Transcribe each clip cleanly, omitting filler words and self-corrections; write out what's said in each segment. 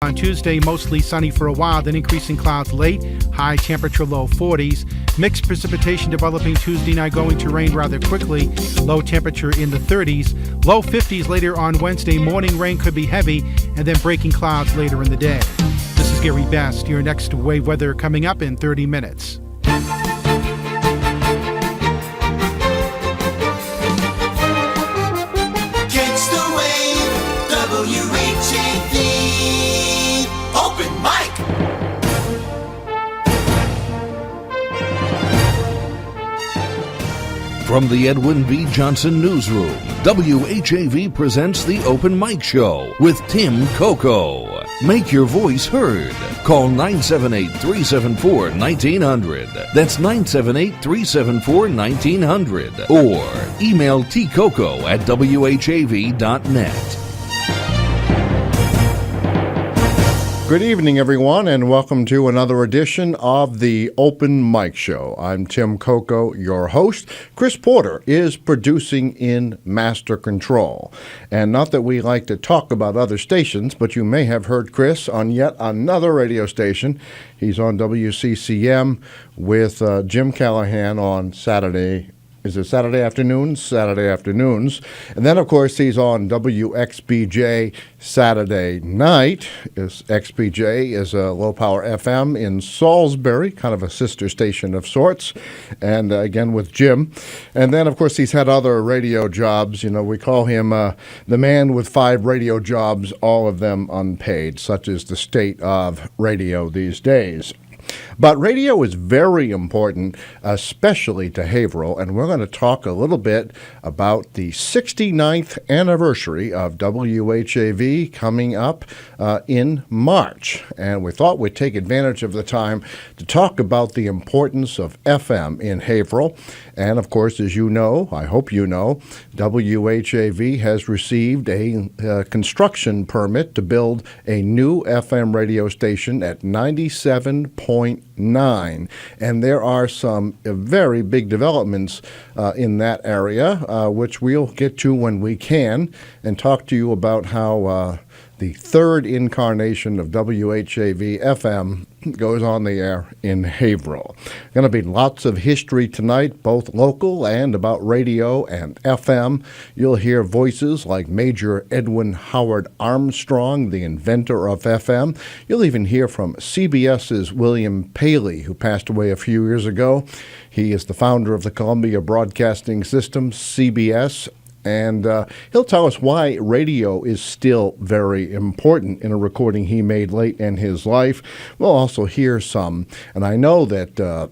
On Tuesday, mostly sunny for a while, then increasing clouds late. High temperature low 40s. Mixed precipitation developing Tuesday night, going to rain rather quickly. Low temperature in the 30s. Low 50s later on Wednesday. Morning rain could be heavy and then breaking clouds later in the day. This is Gary Best. Your next wave weather coming up in 30 minutes. Catch the wave, WHAV, open mic. From the Edwin V. Johnson Newsroom, WHAV presents the Open Mic Show with Tim Coco. Make your voice heard. Call 978-374-1900. That's 978-374-1900. Or email tcoco@whav.net. Good evening, everyone, and welcome to another edition of the Open Mic Show. I'm Tim Coco, your host. Chris Porter is producing in Master Control. And not that we like to talk about other stations, but you may have heard Chris on yet another radio station. He's on WCCM with Jim Callahan on Saturday. Is it Saturday afternoons? Saturday afternoons. And then, of course, he's on WXBJ Saturday night. XBJ is a low-power FM in Salisbury, kind of a sister station of sorts, and again with Jim. And then, of course, he's had other radio jobs. You know, we call him the man with 5 radio jobs, all of them unpaid, such is the state of radio these days. But radio is very important, especially to Haverhill, and we're going to talk a little bit about the 69th anniversary of WHAV coming up in March. And we thought we'd take advantage of the time to talk about the importance of FM in Haverhill. And, of course, as you know, I hope you know, WHAV has received a construction permit to build a new FM radio station at 97.9. And there are some very big developments in that area, which we'll get to when we can, and talk to you about how the third incarnation of WHAV FM goes on the air in Haverhill. Going to be lots of history tonight, both local and about radio and FM. You'll hear voices like Major Edwin Howard Armstrong, the inventor of FM. You'll even hear from CBS's William Paley, who passed away a few years ago. He is the founder of the Columbia Broadcasting System, CBS. And he'll tell us why radio is still very important in a recording he made late in his life. We'll also hear some, and I know that the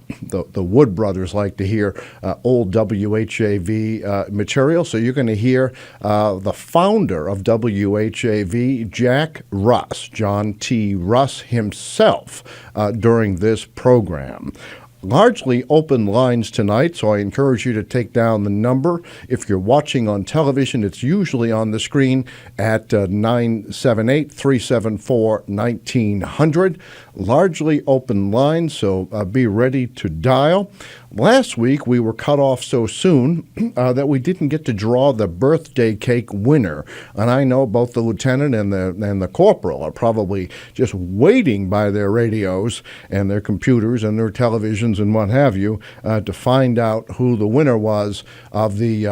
Wood brothers like to hear old WHAV material, so you're going to hear the founder of WHAV, Jack Russ, John T. Russ himself, during this program. Largely open lines tonight, so I encourage you to take down the number. If you're watching on television, it's usually on the screen at 978-374-1900. Largely open lines, so be ready to dial. Last week, we were cut off so soon that we didn't get to draw the birthday cake winner. And I know both the lieutenant and the corporal are probably just waiting by their radios and their computers and their televisions and what have you to find out who the winner was of the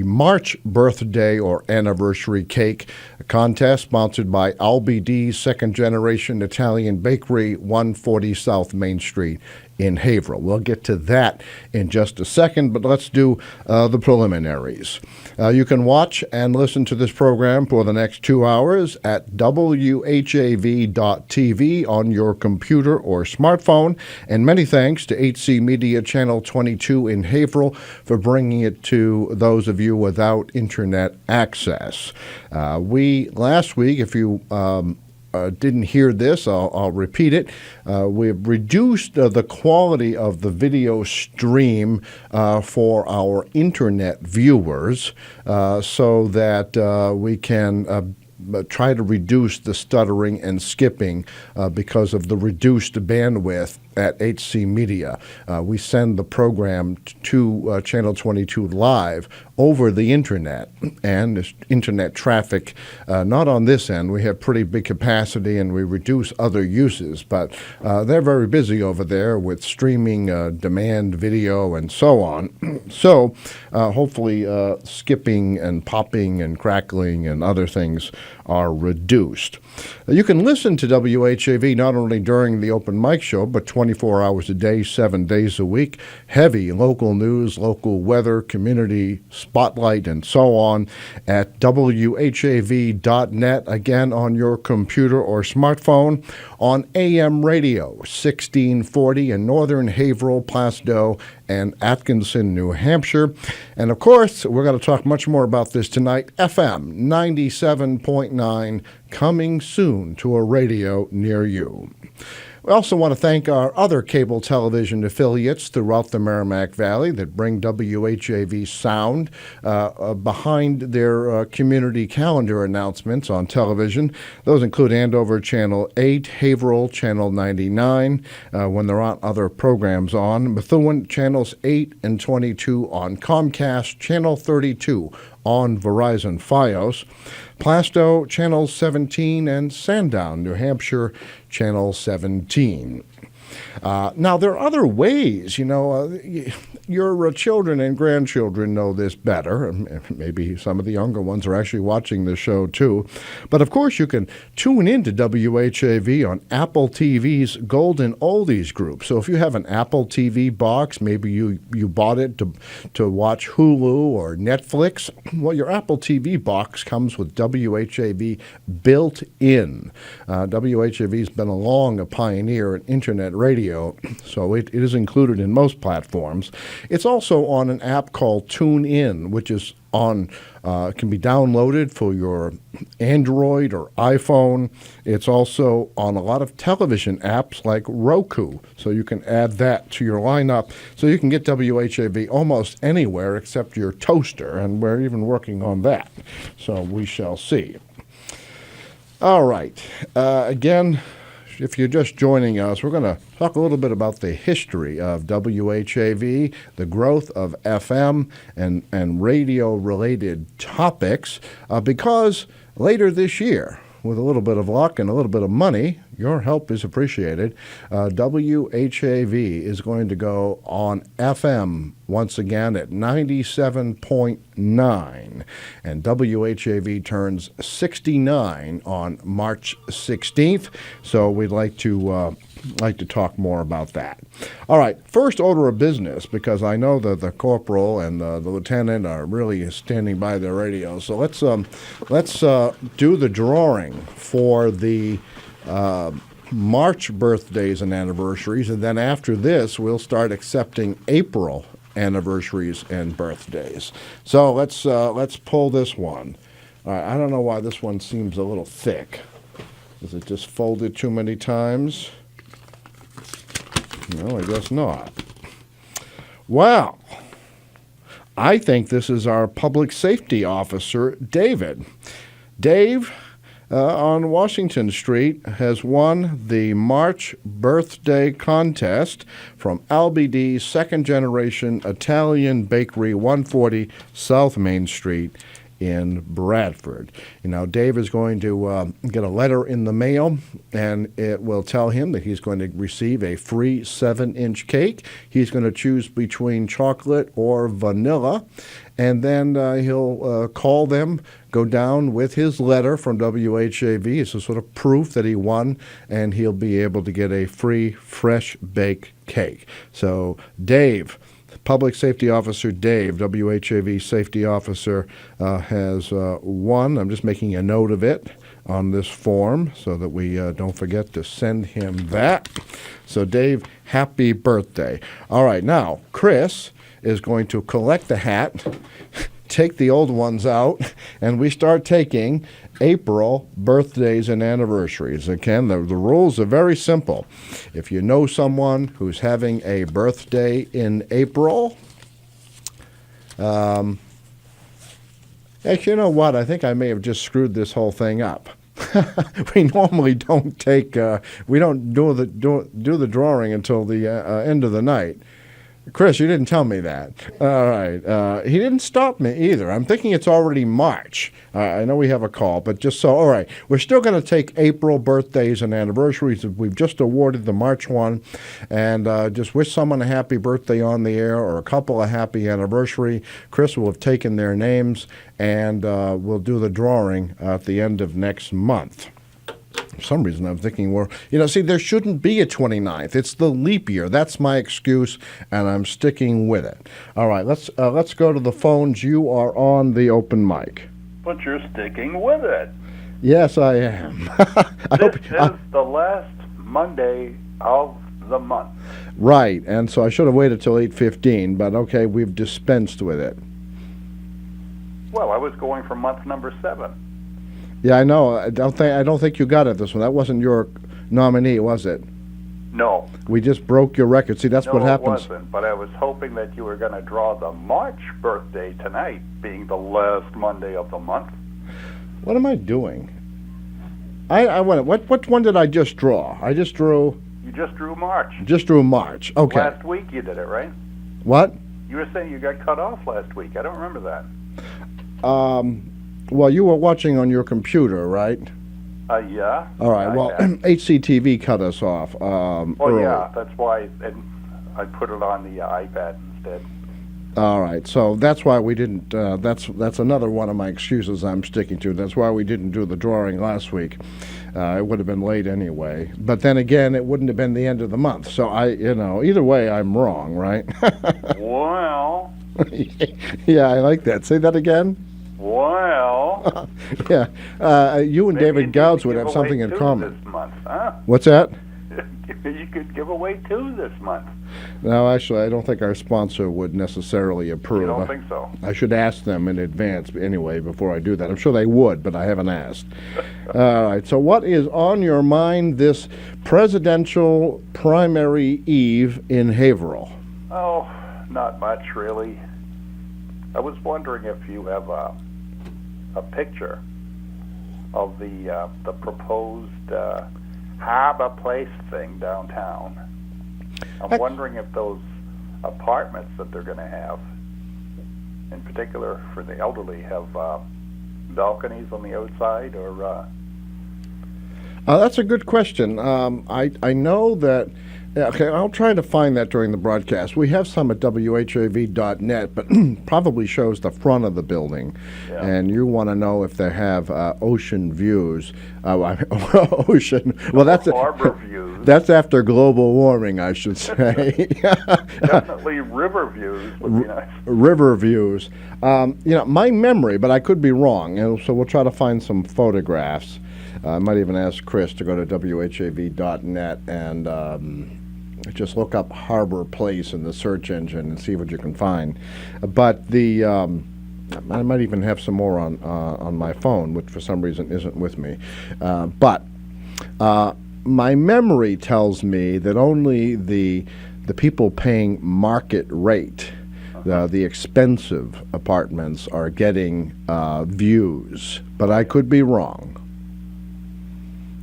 March birthday or anniversary cake contest sponsored by LBD's Second Generation Italian Bakery, 140 South Main Street in Haverhill. We'll get to that in just a second, but let's do the preliminaries. You can watch and listen to this program for the next 2 hours at WHAV.tv on your computer or smartphone. And many thanks to HC Media Channel 22 in Haverhill for bringing it to those of you without internet access. Last week, if you didn't hear this, I'll repeat it. We've reduced the quality of the video stream for our internet viewers so that we can try to reduce the stuttering and skipping because of the reduced bandwidth at HC Media. We send the program to Channel 22 live over the internet, and this internet traffic, not on this end. We have pretty big capacity and we reduce other uses, but they're very busy over there with streaming demand video and so on. So hopefully skipping and popping and crackling and other things are reduced. You can listen to WHAV not only during the open mic show, but 24 hours a day, 7 days a week. Heavy local news, local weather, community spotlight, and so on at WHAV.net, again on your computer or smartphone, on AM radio, 1640 in northern Haverhill, Plastow, and Atkinson, New Hampshire. And of course, we're going to talk much more about this tonight. FM 97.9 coming soon to a radio near you. We also want to thank our other cable television affiliates throughout the Merrimack Valley that bring WHAV sound behind their community calendar announcements on television. Those include Andover Channel 8, Haverhill Channel 99, when there aren't other programs on, Methuen Channels 8 and 22 on Comcast, Channel 32 on Verizon Fios, Plastow Channel 17, and Sandown, New Hampshire Channel 17. Now, there are other ways, your children and grandchildren know this better. Maybe some of the younger ones are actually watching the show too. But of course, you can tune into WHAV on Apple TV's Golden Oldies group. So if you have an Apple TV box, maybe you bought it to watch Hulu or Netflix, well, your Apple TV box comes with WHAV built in. WHAV's been a pioneer in internet radio, so it is included in most platforms. It's also on an app called TuneIn, which is can be downloaded for your Android or iPhone. It's also on a lot of television apps like Roku, so you can add that to your lineup. So you can get WHAV almost anywhere except your toaster, and we're even working on that. So we shall see. All right. Again, if you're just joining us, we're going to talk a little bit about the history of WHAV, the growth of FM, and radio-related topics, because later this year, with a little bit of luck and a little bit of money, your help is appreciated, WHAV is going to go on FM once again at 97.9. And WHAV turns 69 on March 16th, so we'd like to talk more about that. All right, first order of business, because I know that the corporal and the lieutenant are really standing by their radios. So let's do the drawing for the March birthdays and anniversaries, and then after this, we'll start accepting April anniversaries and birthdays. So let's pull this one. All right, I don't know why this one seems a little thick. Is it just folded too many times? No, I guess not. Well, I think this is our public safety officer, David. Dave, on Washington Street, has won the March birthday contest from LBD's second-generation Italian Bakery, 140 South Main Street in Bradford. Dave is going to get a letter in the mail, and it will tell him that he's going to receive a free 7-inch cake. He's going to choose between chocolate or vanilla, and then he'll call them, go down with his letter from WHAV. It's a sort of proof that he won, and he'll be able to get a free fresh baked cake. So Dave, Public Safety Officer Dave, WHAV Safety Officer, has won. I'm just making a note of it on this form so that we don't forget to send him that. So Dave, happy birthday. All right, now Chris is going to collect the hat, take the old ones out, and we start taking April birthdays and anniversaries. Again, the rules are very simple. If you know someone who's having a birthday in April, actually, you know what? I think I may have just screwed this whole thing up. We normally don't take, we don't do the drawing until the end of the night. Chris, you didn't tell me that. All right. He didn't stop me either. I'm thinking it's already March. I know we have a call, but just so, all right. We're still going to take April birthdays and anniversaries. We've just awarded the March one. And just wish someone a happy birthday on the air or a couple a happy anniversary. Chris will have taken their names, and we'll do the drawing at the end of next month. For some reason, I'm thinking, well, see, there shouldn't be a 29th. It's the leap year. That's my excuse, and I'm sticking with it. All right, let's go to the phones. You are on the open mic. But you're sticking with it. Yes, I am. This is the last Monday of the month. Right, and so I should have waited till 8:15, but okay, we've dispensed with it. Well, I was going for month number 7. Yeah, I know. I don't think you got it this one. That wasn't your nominee, was it? No. We just broke your record. See, that's what happens. No, it wasn't. But I was hoping that you were going to draw the March birthday tonight, being the last Monday of the month. What am I doing? I went. What one did I just draw? I just drew. You just drew March. Just drew March. Okay. Last week you did it, right? What? You were saying you got cut off last week. I don't remember that. Well, you were watching on your computer, right? Yeah. All right. Well, HCTV cut us off. Early. Yeah, that's why I put it on the iPad instead. All right. So that's why we didn't. That's another one of my excuses I'm sticking to. That's why we didn't do the drawing last week. It would have been late anyway. But then again, it wouldn't have been the end of the month. So either way, I'm wrong, right? Well. Yeah, I like that. Say that again. Well. Yeah. You and David Gouds would have something in common. This month, huh? What's that? You could give away 2 this month. No, actually, I don't think our sponsor would necessarily approve. You don't think so? I should ask them in advance anyway before I do that. I'm sure they would, but I haven't asked. All right, so what is on your mind this presidential primary eve in Haverhill? Oh, not much, really. I was wondering if you have a picture of the proposed Harbor Place thing downtown. I'm wondering if those apartments that they're going to have, in particular for the elderly, have balconies on the outside or... That's a good question. I know that... Okay, I'll try to find that during the broadcast. We have some at WHAV.net, but probably shows the front of the building. Yeah. And you want to know if they have ocean views. Ocean. Well, that's harbor views. That's after global warming, I should say. Definitely river views would be nice. River views. My memory, but I could be wrong. So we'll try to find some photographs. I might even ask Chris to go to WHAV.net and just look up Harbor Place in the search engine and see what you can find. But I might even have some more on my phone, which for some reason isn't with me. But my memory tells me that only the people paying market rate, the expensive apartments, are getting views. But I could be wrong.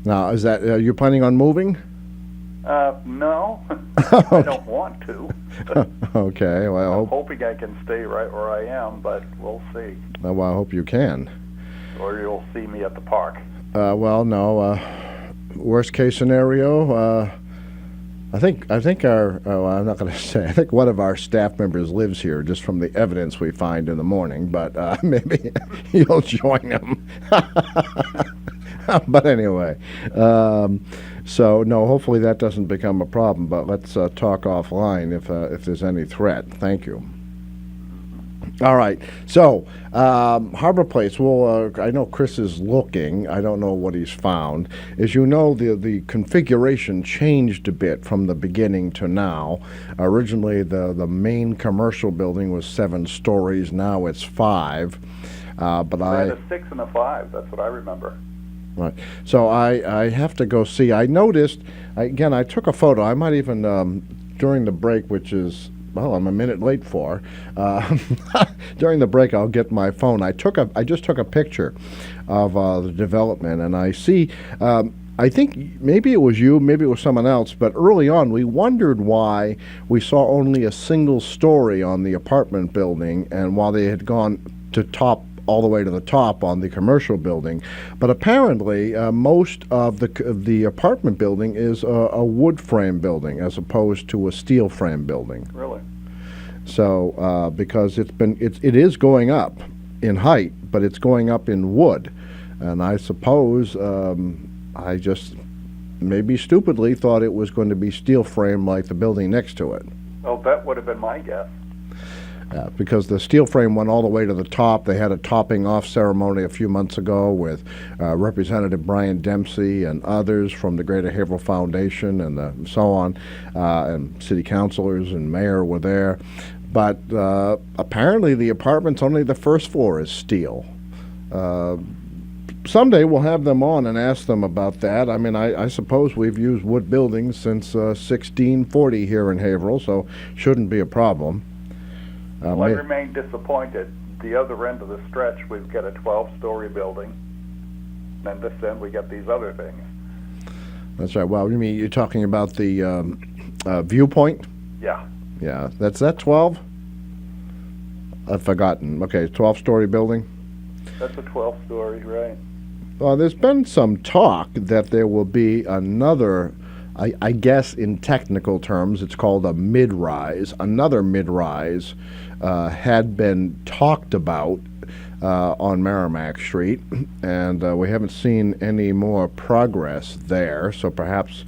Now, is that you're planning on moving? No, I don't want to. Okay, well, I'm hoping I can stay right where I am, but we'll see. Well, I hope you can. Or you'll see me at the park. Well, no. Worst case scenario, I think our. Oh, I'm not going to say. I think one of our staff members lives here, just from the evidence we find in the morning. But maybe you'll join them. But anyway, so no, hopefully that doesn't become a problem, but let's talk offline if there's any threat. Thank you. All right, so Harbor Place, well, I know Chris is looking. I don't know what he's found. As you know, the configuration changed a bit from the beginning to now. Originally, the main commercial building was 7 stories. Now it's 5. But I had a 6 and a 5. That's what I remember. Right. So I have to go see. I noticed, again, I took a photo. I might even, during the break, which is, well, I'm a minute late for, during the break I'll get my phone. I just took a picture of the development, and I see I think maybe it was you, maybe it was someone else, but early on we wondered why we saw only a single story on the apartment building, and while they had gone to top all the way to the top on the commercial building. But apparently most of the apartment building is a wood frame building as opposed to a steel frame building. Really? So because it is going up in height, but it's going up in wood. And I suppose I just maybe stupidly thought it was going to be steel frame like the building next to it. Well, that would have been my guess. Because the steel frame went all the way to the top. They had a topping off ceremony a few months ago with Representative Brian Dempsey and others from the Greater Haverhill Foundation and so on, and city councilors and mayor were there. But apparently the apartments, only the first floor is steel. Someday we'll have them on and ask them about that. I mean, I suppose we've used wood buildings since 1640 here in Haverhill, so shouldn't be a problem. Well, I remain disappointed. The other end of the stretch, we've got a 12-story building, and this end we got these other things. That's right. Well, you mean you're talking about the viewpoint? Yeah. Yeah. That's that 12? I've forgotten. Okay, 12-story building? That's a 12-story, right. Well, there's been some talk that there will be another, I guess in technical terms, it's called a mid-rise. Another mid-rise had been talked about on Merrimack Street, and we haven't seen any more progress there. So perhaps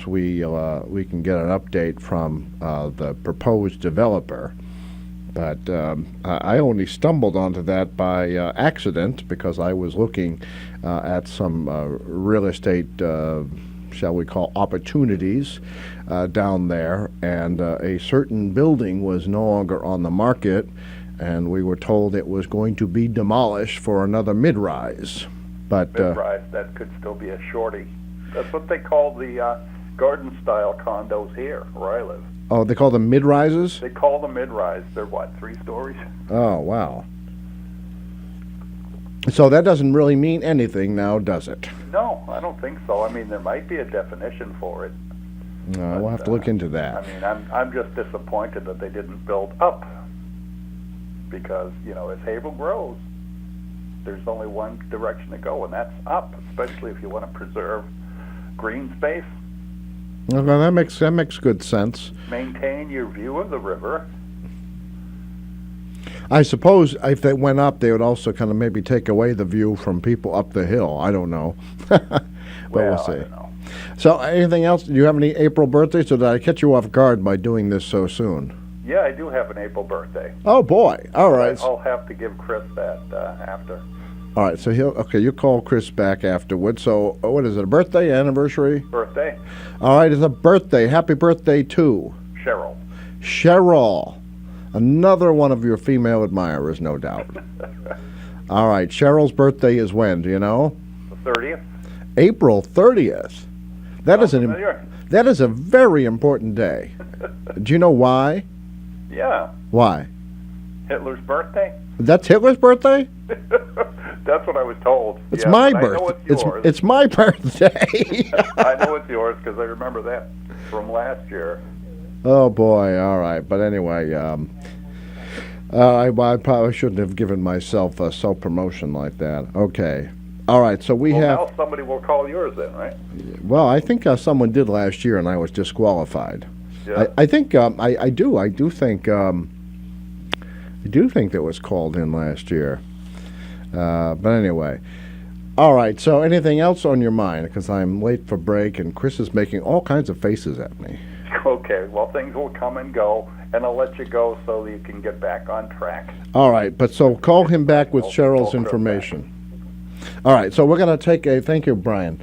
we can get an update from the proposed developer. But I only stumbled onto that by accident because I was looking at some real estate, shall we call, opportunities down there, and a certain building was no longer on the market, and we were told it was going to be demolished for another mid-rise. But mid-rise, that could still be a shorty. That's what they call the garden-style condos here, where I live. Oh, they call them mid-rises? They call them mid-rise. They're what, 3 stories? Oh, wow. So that doesn't really mean anything now, does it? No, I don't think so. I mean, there might be a definition for it. We'll have to look into that. I mean, I'm just disappointed that they didn't build up, because, you know, as Haverhill grows, there's only one direction to go, and that's up, especially if you want to preserve green space. Okay, that makes good sense. Maintain your view of the river. I suppose if they went up, they would also kind of maybe take away the view from people up the hill. I don't know. But we'll see. I don't know. So anything else? Do you have any April birthdays, or did I catch you off guard by doing this so soon? Yeah, I do have an April birthday. Oh, boy. All right. I'll have to give Chris that after. All right, so you call Chris back afterwards. So what is it, a birthday, anniversary? Birthday. All right, it's a birthday. Happy birthday to Cheryl. Cheryl. Another one of your female admirers, no doubt. All right, Cheryl's birthday is when, do you know? The 30th. April 30th. That is a very important day. Do you know why? Yeah. Why? Hitler's birthday? That's Hitler's birthday? That's what I was told. It's my birthday. It's my birthday. I know it's yours because I remember that from last year. Oh, boy. All right. But anyway, I probably shouldn't have given myself a self-promotion like that. Okay. All right. So we have... now somebody will call yours then, right? Well, I think someone did last year, and I was disqualified. Yeah. I think I do think that was called in last year. But anyway. All right. So anything else on your mind? Because I'm late for break, and Chris is making all kinds of faces at me. Okay. Well, things will come and go, and I'll let you go so that you can get back on track. All right. But so call him back with Cheryl's information. All right. So we're going to take a... Thank you, Brian.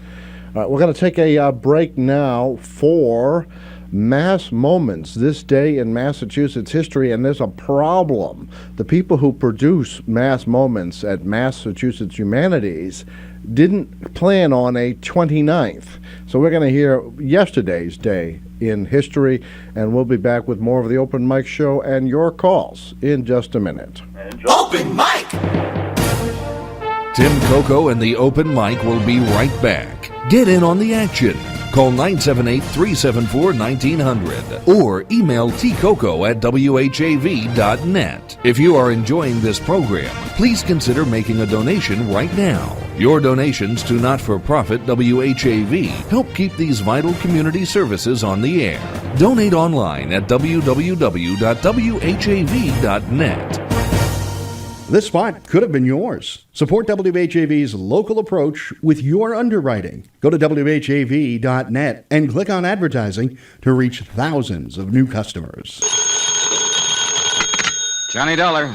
All right. We're going to take a break now for... Mass Moments, this day in Massachusetts history, and there's a problem. The people who produce Mass Moments at Massachusetts Humanities didn't plan on a 29th. So we're going to hear yesterday's day in history, and we'll be back with more of the Open Mic Show and your calls in just a minute. Open Mic! Tim Coco and the Open Mic will be right back. Get in on the action. Call 978-374-1900 or email tcoco@whav.net. If you are enjoying this program, please consider making a donation right now. Your donations to not-for-profit WHAV help keep these vital community services on the air. Donate online at www.whav.net. This spot could have been yours. Support WHAV's local approach with your underwriting. Go to WHAV.net and click on advertising to reach thousands of new customers. Johnny Dollar.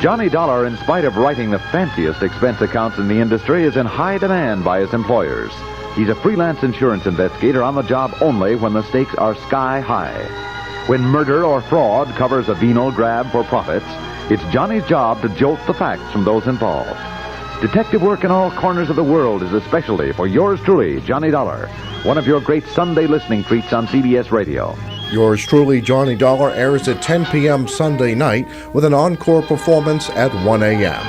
Johnny Dollar, in spite of writing the fanciest expense accounts in the industry, is in high demand by his employers. He's a freelance insurance investigator on the job only when the stakes are sky high. When murder or fraud covers a venal grab for profits, it's Johnny's job to jolt the facts from those involved. Detective work in all corners of the world is a specialty for yours truly, Johnny Dollar, one of your great Sunday listening treats on CBS Radio. Yours truly, Johnny Dollar, airs at 10 p.m. Sunday night with an encore performance at 1 a.m.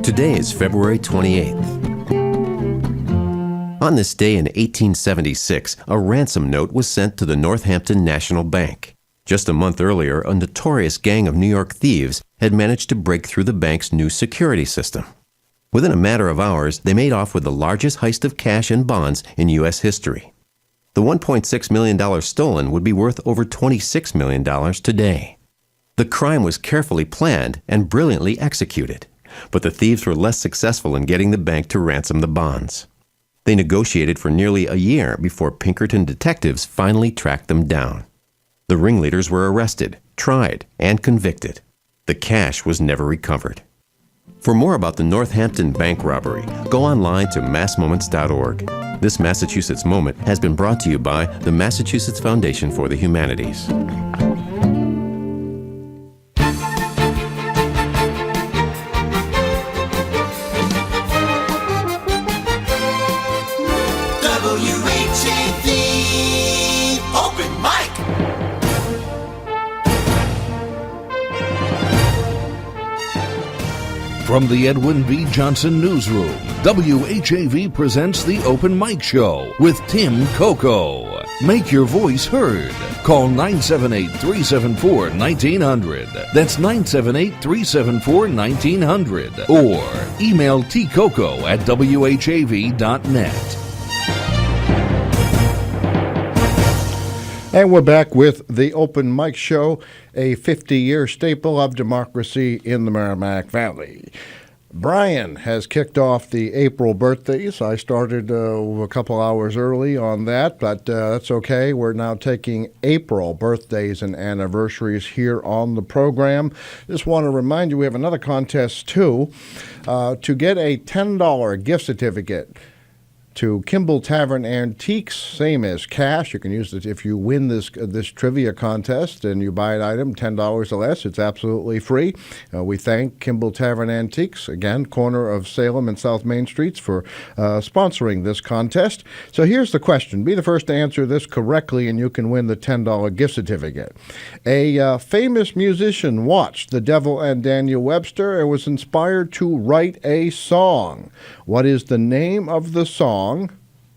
Today is February 28th. On this day in 1876, a ransom note was sent to the Northampton National Bank. Just a month earlier, a notorious gang of New York thieves had managed to break through the bank's new security system. Within a matter of hours, they made off with the largest heist of cash and bonds in U.S. history. The $1.6 million stolen would be worth over $26 million today. The crime was carefully planned and brilliantly executed, but the thieves were less successful in getting the bank to ransom the bonds. They negotiated for nearly a year before Pinkerton detectives finally tracked them down. The ringleaders were arrested, tried, and convicted. The cash was never recovered. For more about the Northampton bank robbery, go online to massmoments.org. This Massachusetts Moment has been brought to you by the Massachusetts Foundation for the Humanities. WHAV Open Mic. From the Edwin V. Johnson Newsroom, WHAV presents the Open Mic Show with Tim Coco. Make your voice heard. Call 978-374-1900. That's 978-374-1900. Or email tcoco@whav.net. And we're back with the Open Mic Show, a 50-year staple of democracy in the Merrimack Valley. Brian has kicked off the April birthdays. I started a couple hours early on that, but that's okay. We're now taking April birthdays and anniversaries here on the program. Just want to remind you we have another contest, too, to get a $10 gift certificate to Kimball Tavern Antiques, same as cash. You can use it if you win this trivia contest and you buy an item $10 or less. It's absolutely free. We thank Kimball Tavern Antiques, again, corner of Salem and South Main Streets, for sponsoring this contest. So here's the question. Be the first to answer this correctly and you can win the $10 gift certificate. A famous musician watched The Devil and Daniel Webster and was inspired to write a song. What is the name of the song?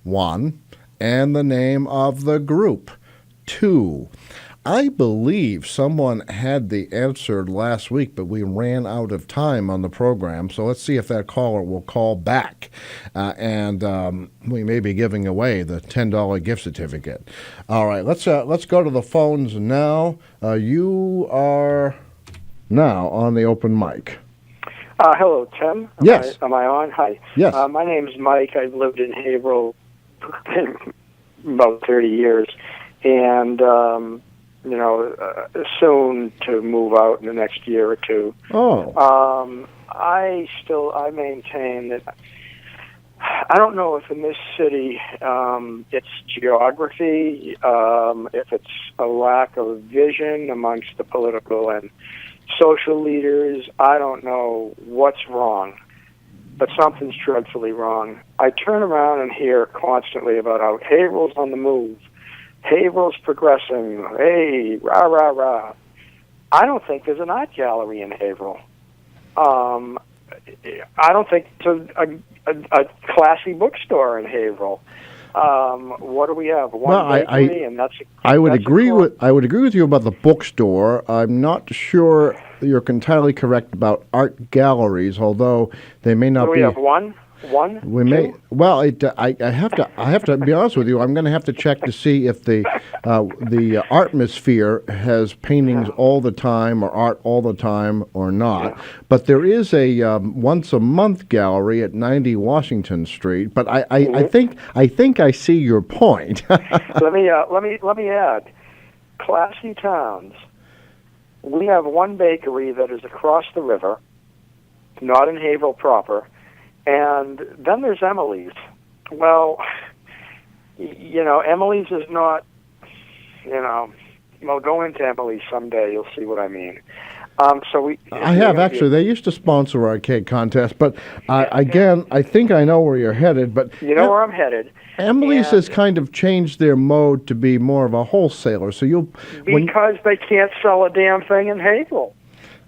1, and the name of the group, 2. I believe someone had the answer last week, but we ran out of time on the program, so let's see if that caller will call back, and we may be giving away the $10 gift certificate. All right, let's go to the phones now. You are now on the open mic. Hello, Tim. Yes. Am I on? Hi. Yes. My name's Mike. I've lived in Haverhill about 30 years, and soon to move out in the next year or two. Oh. I maintain that I don't know if in this city it's geography, if it's a lack of vision amongst the political and social leaders. I don't know what's wrong, but something's dreadfully wrong. I turn around and hear constantly about how Haverhill's on the move. Haverhill's progressing. Hey, rah, rah, rah. I don't think there's an art gallery in Haverhill. I don't think it's a classy bookstore in Haverhill. What do we have? One bakery, and that's. I would agree with you about the bookstore. I'm not sure you're entirely correct about art galleries, although they may not do be. We have one. We may. Well, I have to be honest with you. I'm going to have to check to see if the Artmosphere has paintings all the time or art all the time or not. Yeah. But there is a once a month gallery at 90 Washington Street. But I think I see your point. Let me add, classy towns. We have one bakery that is across the river, not in Haverhill proper. And then there's Emily's. Well, Emily's is not, well, go into Emily's someday. You'll see what I mean. I have, actually. They used to sponsor arcade contests, but again, I think I know where you're headed. But you know where I'm headed. Emily's has kind of changed their mode to be more of a wholesaler. So because they can't sell a damn thing in Haverhill.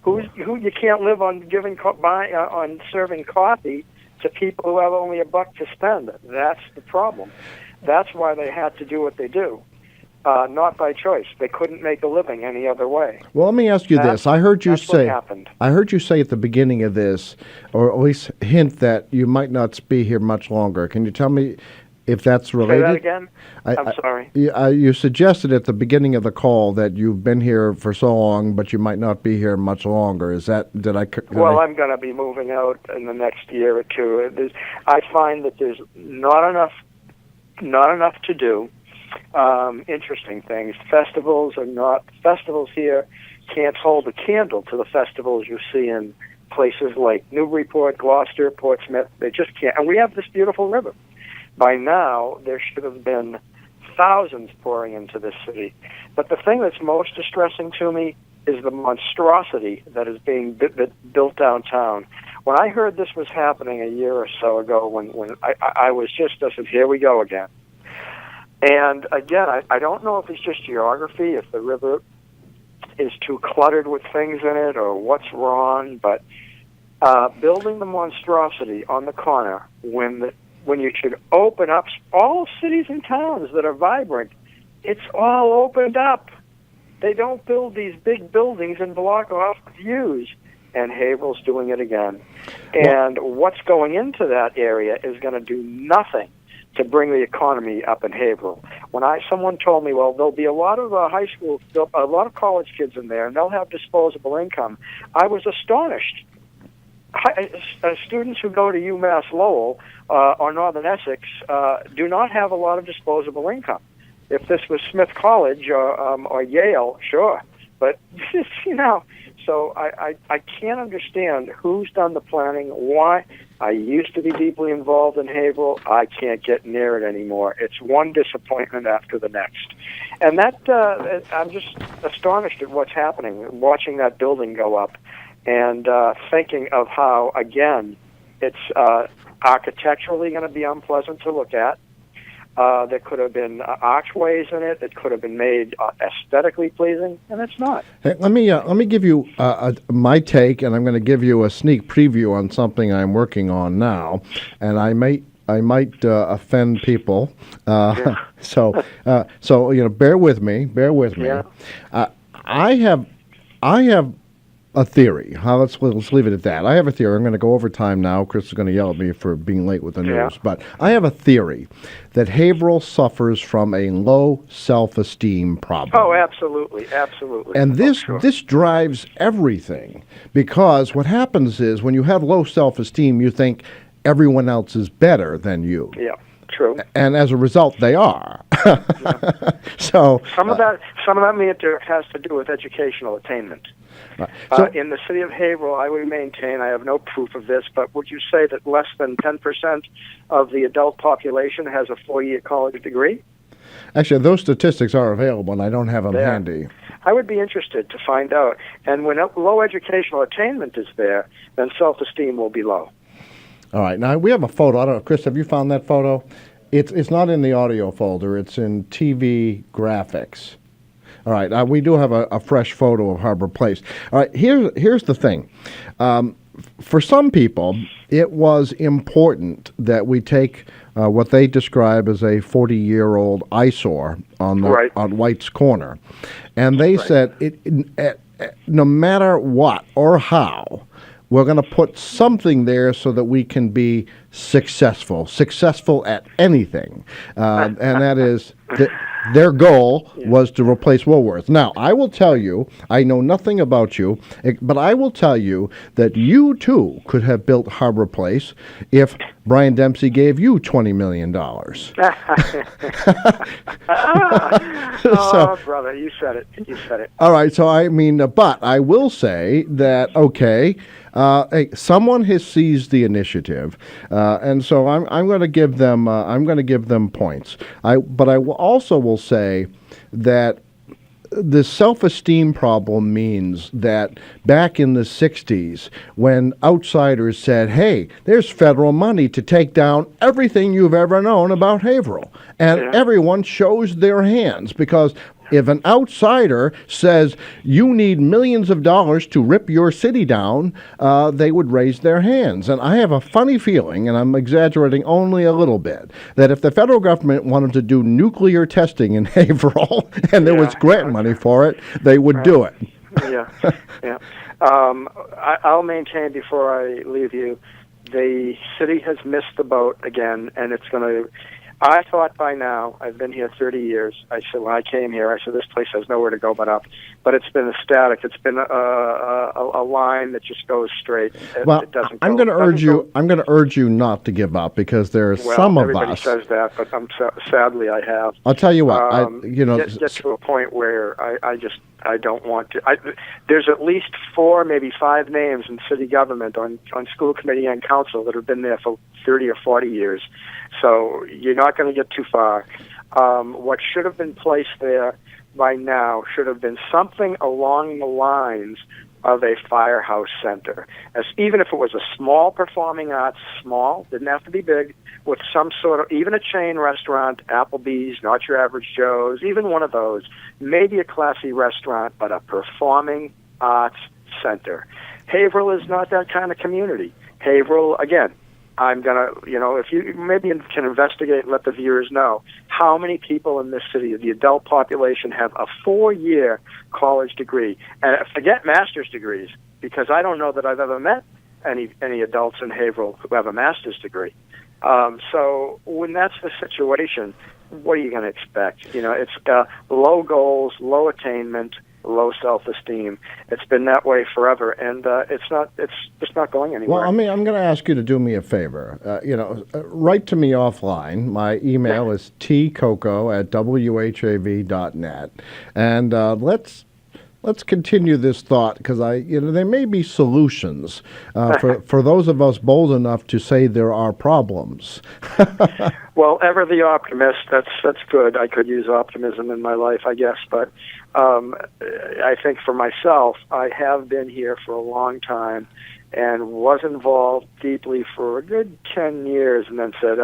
Who you can't live on on serving coffee to people who have only $1 to spend. That's the problem. That's why they had to do what they do, not by choice. They couldn't make a living any other way. Well, let me ask you this. I heard you say. What happened. I heard you say at the beginning of this, or at least hint that you might not be here much longer. Can you tell me if that's related? Say that again? I'm sorry. You suggested at the beginning of the call that you've been here for so long, but you might not be here much longer. Is that, I'm going to be moving out in the next year or two. I find that there's not enough to do. Interesting things. Festivals here can't hold a candle to the festivals you see in places like Newburyport, Gloucester, Portsmouth. They just can't. And we have this beautiful river. By now, there should have been thousands pouring into this city. But the thing that's most distressing to me is the monstrosity that is being built downtown. When I heard this was happening a year or so ago, when I was just, I said, here we go again. And again, I don't know if it's just geography, if the river is too cluttered with things in it, or what's wrong, but building the monstrosity on the corner when you should open up all cities and towns that are vibrant, it's all opened up. They don't build these big buildings and block off views, and Haverhill's doing it again. And what's going into that area is going to do nothing to bring the economy up in Haverhill. Someone told me, well, there'll be a lot of a lot of college kids in there, and they'll have disposable income. I was astonished. Students who go to UMass Lowell or Northern Essex do not have a lot of disposable income. If this was Smith College or Yale, sure. But, so I can't understand who's done the planning, why. I used to be deeply involved in Haverhill. I can't get near it anymore. It's one disappointment after the next. And I'm just astonished at what's happening, watching that building go up. And thinking of how, again, it's architecturally going to be unpleasant to look at. There could have been archways in it. It could have been made aesthetically pleasing, and it's not. Hey, let me give you my take, and I'm going to give you a sneak preview on something I'm working on now, and I might offend people. Yeah. So bear with me. Yeah. I have a theory. Let's leave it at that. I have a theory. I'm going to go over time now. Chris is going to yell at me for being late with the news. But I have a theory that Haverhill suffers from a low self-esteem problem. Oh, absolutely. And this drives everything, because what happens is when you have low self-esteem, you think everyone else is better than you. Yeah. True. And as a result, they are. Yeah. So some of that has to do with educational attainment. In the city of Haverhill, I would maintain, I have no proof of this, but would you say that less than 10% of the adult population has a 4-year college degree? Actually, those statistics are available, and I don't have them handy. I would be interested to find out. And when low educational attainment is there, then self-esteem will be low. All right. Now, we have a photo. I don't know. Chris, have you found that photo? It's not in the audio folder. It's in TV graphics. All right. We do have a fresh photo of Harbor Place. All right. Here's the thing. For some people, it was important that we take what they describe as a 40-year-old eyesore on White's Corner. And they said, no matter what or how, we're going to put something there so that we can be successful at anything. And that is, their goal was to replace Woolworth. Now, I will tell you, I know nothing about you, but I will tell you that you, too, could have built Harbor Place if Brian Dempsey gave you $20 million. Oh, brother, you said it. All right, so I mean, but I will say that, okay, hey, someone has seized the initiative, and so I'm going to give them points. But I also will say that the self-esteem problem means that back in the 60s, when outsiders said, hey, there's federal money to take down everything you've ever known about Haverhill, and everyone shows their hands, because if an outsider says you need millions of dollars to rip your city down, they would raise their hands. And I have a funny feeling, and I'm exaggerating only a little bit, that if the federal government wanted to do nuclear testing in Haverhill and there was grant money for it, they would do it. Yeah. I'll maintain before I leave you, the city has missed the boat again, and it's going to... I thought by now, I've been here 30 years, I said, when I came here, I said, this place has nowhere to go but up. But it's been static. It's been a line that just goes straight. It doesn't I'm going to urge you not to give up, because there are some of us. Everybody says that, but sadly I have. I'll tell you what, get to a point where I don't want to. There's at least 4, maybe 5 names in city government on school committee and council that have been there for 30 or 40 years. So you're not going to get too far. What should have been placed there by now should have been something along the lines of a firehouse center. Even if it was a small performing arts, didn't have to be big, with some sort of, even a chain restaurant, Applebee's, Not Your Average Joe's, even one of those, maybe a classy restaurant, but a performing arts center. Haverhill is not that kind of community. Haverhill, again, I'm going to, if you maybe can investigate and let the viewers know how many people in this city, the adult population, have a 4-year college degree. And forget master's degrees, because I don't know that I've ever met any adults in Haverhill who have a master's degree. So when that's the situation, what are you going to expect? It's low goals, low attainment, low self-esteem. It's been that way forever, and it's just not going anywhere. Well, I'm going to ask you to do me a favor. Write to me offline. My email is tcoco@whav.net, and let's continue this thought, because there may be solutions for those of us bold enough to say there are problems. Well, ever the optimist. That's good. I could use optimism in my life, I guess. But I think for myself, I have been here for a long time and was involved deeply for a good 10 years, and then said,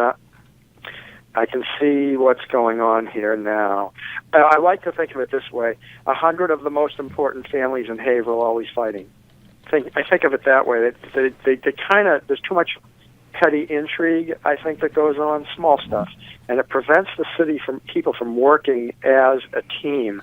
I can see what's going on here now. I like to think of it this way: 100 of the most important families in Haverhill always fighting. I think of it that way. They kind of, there's too much petty intrigue, I think, that goes on, small stuff, and it prevents the city from people from working as a team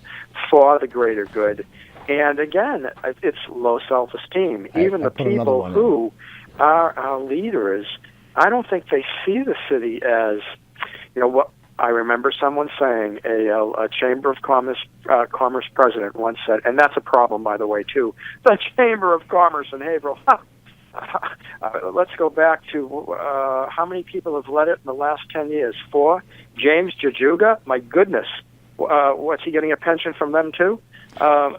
for the greater good. And again, it's low self-esteem. Even the people who are our leaders, I don't think they see the city as, what I remember someone saying, a Chamber of Commerce president once said, and that's a problem, by the way, too, the Chamber of Commerce in Haverhill. Let's go back to how many people have led it in the last 10 years? 4? James Jajuga? My goodness. What's he getting a pension from them, too? I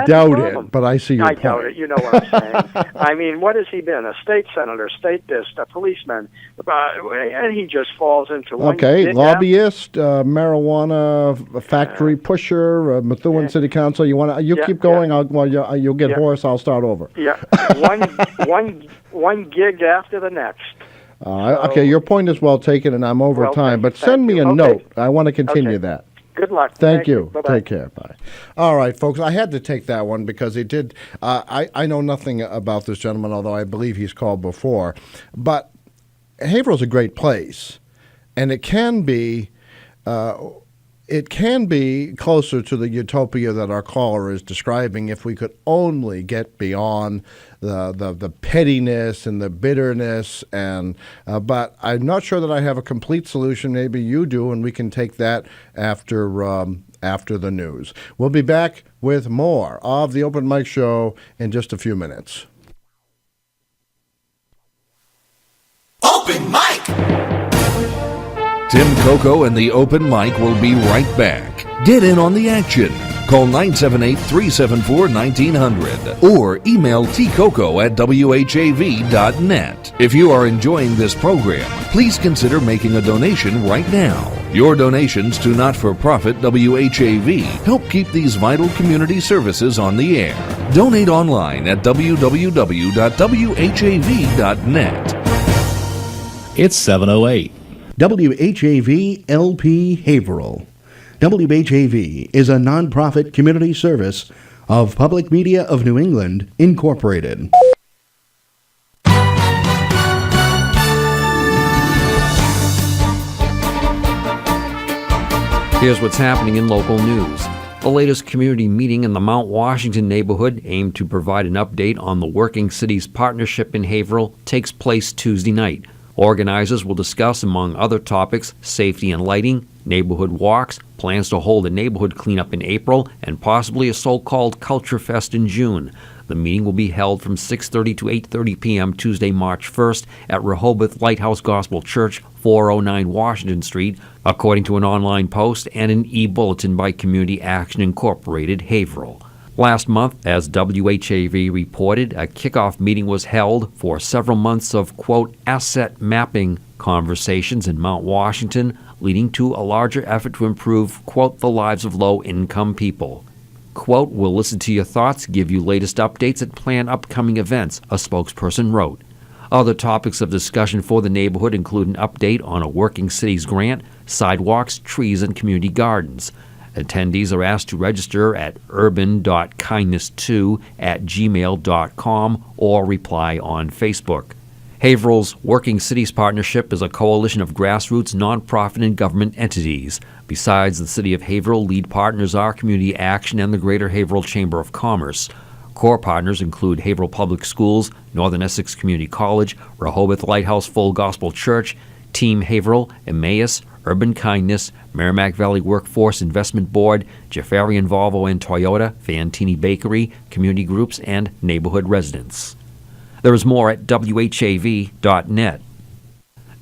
doubt it, but I see your point. I doubt it. You know what I'm saying. I mean, what has he been? A state senator, state a policeman, and he just falls into one. Okay, lobbyist, marijuana factory pusher, Methuen City Council. You keep going. You'll get hoarse. I'll start over. Yeah, one gig after the next. Okay, your point is well taken, and I'm over time. But send me a note. I want to continue that. Good luck. Thank you. Bye-bye. Take care. Bye. All right, folks. I had to take that one because it did. I know nothing about this gentleman, although I believe he's called before. But Haverhill's a great place, and it can be. It can be closer to the utopia that our caller is describing if we could only get beyond the pettiness and the bitterness. But I'm not sure that I have a complete solution. Maybe you do, and we can take that after the news. We'll be back with more of the Open Mic Show in just a few minutes. Open mic. Tim Coco and the Open Mic will be right back. Get in on the action. Call 978-374-1900 or email tcoco@whav.net. If you are enjoying this program, please consider making a donation right now. Your donations to not-for-profit WHAV help keep these vital community services on the air. Donate online at www.whav.net. It's 7:08. WHAV LP Haverhill. WHAV is a nonprofit community service of Public Media of New England, Incorporated. Here's what's happening in local news. The latest community meeting in the Mount Washington neighborhood, aimed to provide an update on the Working Cities Partnership in Haverhill, takes place Tuesday night. Organizers will discuss, among other topics, safety and lighting, neighborhood walks, plans to hold a neighborhood cleanup in April, and possibly a so-called Culture Fest in June. The meeting will be held from 6:30 to 8:30 p.m. Tuesday, March 1st at Rehoboth Lighthouse Gospel Church, 409 Washington Street, according to an online post and an e-bulletin by Community Action Incorporated, Haverhill. Last month, as WHAV reported, a kickoff meeting was held for several months of, quote, asset mapping conversations in Mount Washington, leading to a larger effort to improve, quote, the lives of low-income people. Quote, we'll listen to your thoughts, give you latest updates, and plan upcoming events, a spokesperson wrote. Other topics of discussion for the neighborhood include an update on a Working Cities grant, sidewalks, trees, and community gardens. Attendees are asked to register at urban.kindness2@gmail.com or reply on Facebook. Haverhill's Working Cities Partnership is a coalition of grassroots, nonprofit, and government entities. Besides the City of Haverhill, lead partners are Community Action and the Greater Haverhill Chamber of Commerce. Core partners include Haverhill Public Schools, Northern Essex Community College, Rehoboth Lighthouse Full Gospel Church, Team Haverhill, Emmaus, Urban Kindness, Merrimack Valley Workforce Investment Board, Jafarian Volvo and Toyota, Fantini Bakery, community groups, and neighborhood residents. There is more at WHAV.net.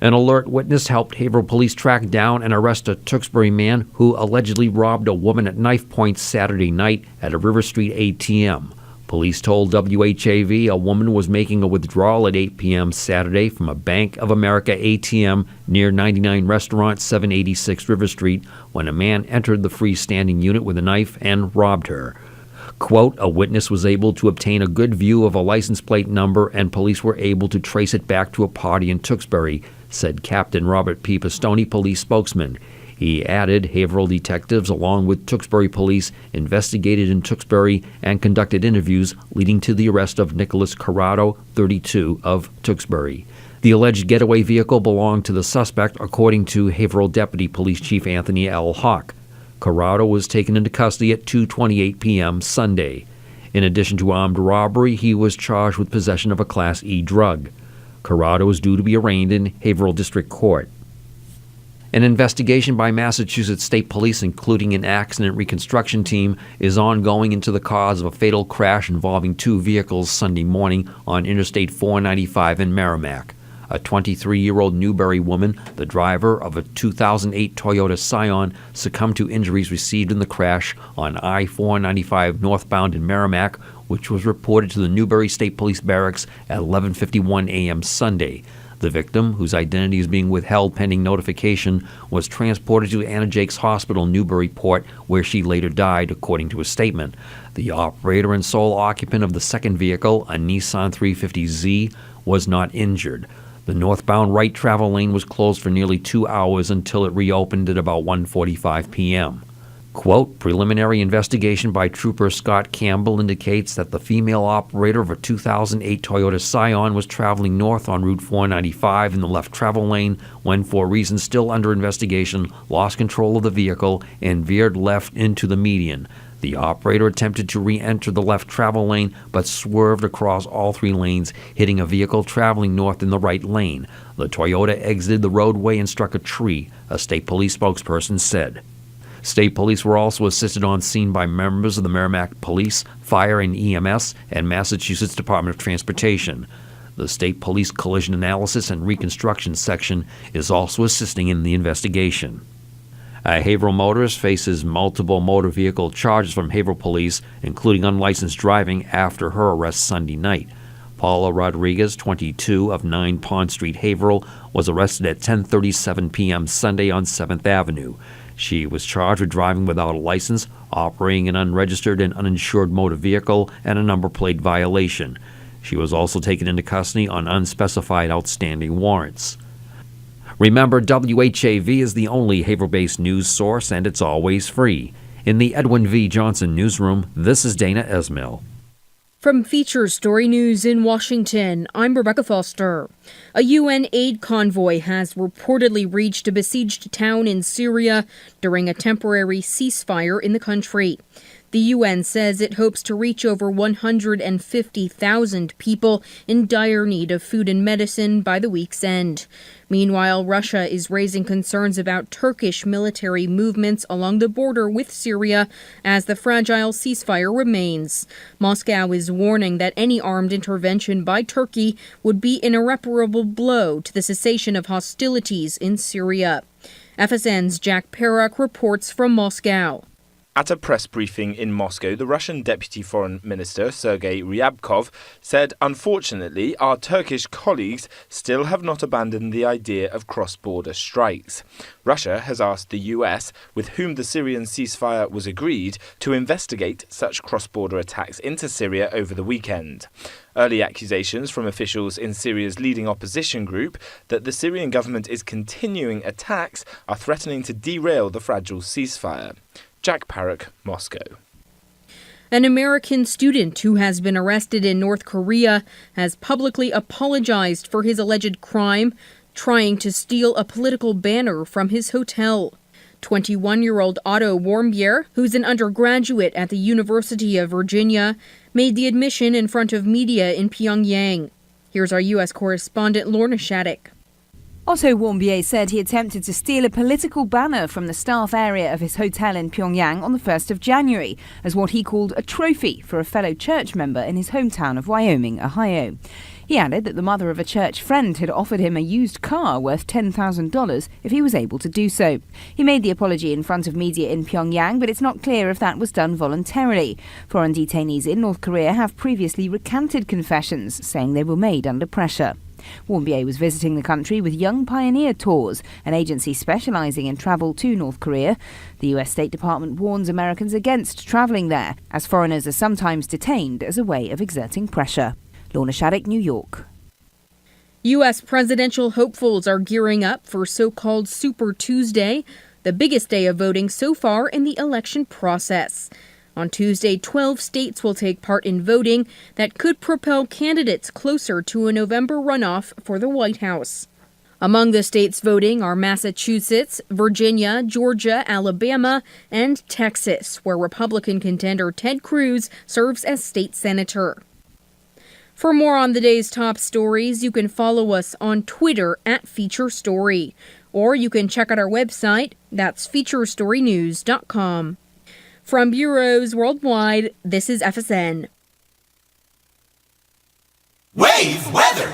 An alert witness helped Haverhill police track down and arrest a Tewksbury man who allegedly robbed a woman at knife point Saturday night at a River Street ATM. Police told WHAV a woman was making a withdrawal at 8 p.m. Saturday from a Bank of America ATM near 99 Restaurant, 786 River Street, when a man entered the freestanding unit with a knife and robbed her. Quote, a witness was able to obtain a good view of a license plate number, and police were able to trace it back to a party in Tewksbury, said Captain Robert P. Pistone, police spokesman. He added Haverhill detectives, along with Tewksbury police, investigated in Tewksbury and conducted interviews, leading to the arrest of Nicholas Corrado, 32, of Tewksbury. The alleged getaway vehicle belonged to the suspect, according to Haverhill Deputy Police Chief Anthony L. Hawk. Corrado was taken into custody at 2:28 p.m. Sunday. In addition to armed robbery, he was charged with possession of a Class E drug. Corrado is due to be arraigned in Haverhill District Court. An investigation by Massachusetts State Police, including an accident reconstruction team, is ongoing into the cause of a fatal crash involving two vehicles Sunday morning on Interstate 495 in Merrimack. A 23-year-old Newberry woman, the driver of a 2008 Toyota Scion, succumbed to injuries received in the crash on I-495 northbound in Merrimack, which was reported to the Newberry State Police Barracks at 11:51 a.m. Sunday. The victim, whose identity is being withheld pending notification, was transported to Anna Jakes Hospital, Newburyport, where she later died, according to a statement. The operator and sole occupant of the second vehicle, a Nissan 350Z, was not injured. The northbound right travel lane was closed for nearly 2 hours until it reopened at about 1:45 p.m. Quote, preliminary investigation by Trooper Scott Campbell indicates that the female operator of a 2008 Toyota Scion was traveling north on Route 495 in the left travel lane when, for reasons still under investigation, lost control of the vehicle and veered left into the median. The operator attempted to re-enter the left travel lane but swerved across all 3 lanes, hitting a vehicle traveling north in the right lane. The Toyota exited the roadway and struck a tree, a state police spokesperson said. State police were also assisted on scene by members of the Merrimack Police, Fire and EMS, and Massachusetts Department of Transportation. The State Police Collision Analysis and Reconstruction Section is also assisting in the investigation. A Haverhill motorist faces multiple motor vehicle charges from Haverhill Police, including unlicensed driving, after her arrest Sunday night. Paula Rodriguez, 22, of 9 Pond Street, Haverhill, was arrested at 10:37 p.m. Sunday on 7th Avenue. She was charged with driving without a license, operating an unregistered and uninsured motor vehicle, and a number plate violation. She was also taken into custody on unspecified outstanding warrants. Remember, WHAV is the only Haverhill-based news source, and it's always free. In the Edwin V. Johnson newsroom, this is Dana Esmill. From Feature Story News in Washington, I'm Rebecca Foster. A UN aid convoy has reportedly reached a besieged town in Syria during a temporary ceasefire in the country. The UN says it hopes to reach over 150,000 people in dire need of food and medicine by the week's end. Meanwhile, Russia is raising concerns about Turkish military movements along the border with Syria as the fragile ceasefire remains. Moscow is warning that any armed intervention by Turkey would be an irreparable blow to the cessation of hostilities in Syria. FSN's Jack Perak reports from Moscow. At a press briefing in Moscow, the Russian Deputy Foreign Minister Sergei Ryabkov said, "Unfortunately, our Turkish colleagues still have not abandoned the idea of cross-border strikes." Russia has asked the US, with whom the Syrian ceasefire was agreed, to investigate such cross-border attacks into Syria over the weekend. Early accusations from officials in Syria's leading opposition group that the Syrian government is continuing attacks are threatening to derail the fragile ceasefire. Jack Parrock, Moscow. An American student who has been arrested in North Korea has publicly apologized for his alleged crime, trying to steal a political banner from his hotel. 21-year-old Otto Warmbier, who's an undergraduate at the University of Virginia, made the admission in front of media in Pyongyang. Here's our U.S. correspondent Lorna Shattuck. Otto Warmbier said he attempted to steal a political banner from the staff area of his hotel in Pyongyang on the 1st of January as what he called a trophy for a fellow church member in his hometown of Wyoming, Ohio. He added that the mother of a church friend had offered him a used car worth $10,000 if he was able to do so. He made the apology in front of media in Pyongyang, but it's not clear if that was done voluntarily. Foreign detainees in North Korea have previously recanted confessions, saying they were made under pressure. Warmbier was visiting the country with Young Pioneer Tours, an agency specialising in travel to North Korea. The US State Department warns Americans against travelling there, as foreigners are sometimes detained as a way of exerting pressure. Lorna Shattuck, New York. U.S. presidential hopefuls are gearing up for so-called Super Tuesday, the biggest day of voting so far in the election process. On Tuesday, 12 states will take part in voting that could propel candidates closer to a November runoff for the White House. Among the states voting are Massachusetts, Virginia, Georgia, Alabama, and Texas, where Republican contender Ted Cruz serves as state senator. For more on the day's top stories, you can follow us on Twitter @FeatureStory, or you can check out our website, that's featurestorynews.com. From bureaus worldwide, this is FSN. Wave weather.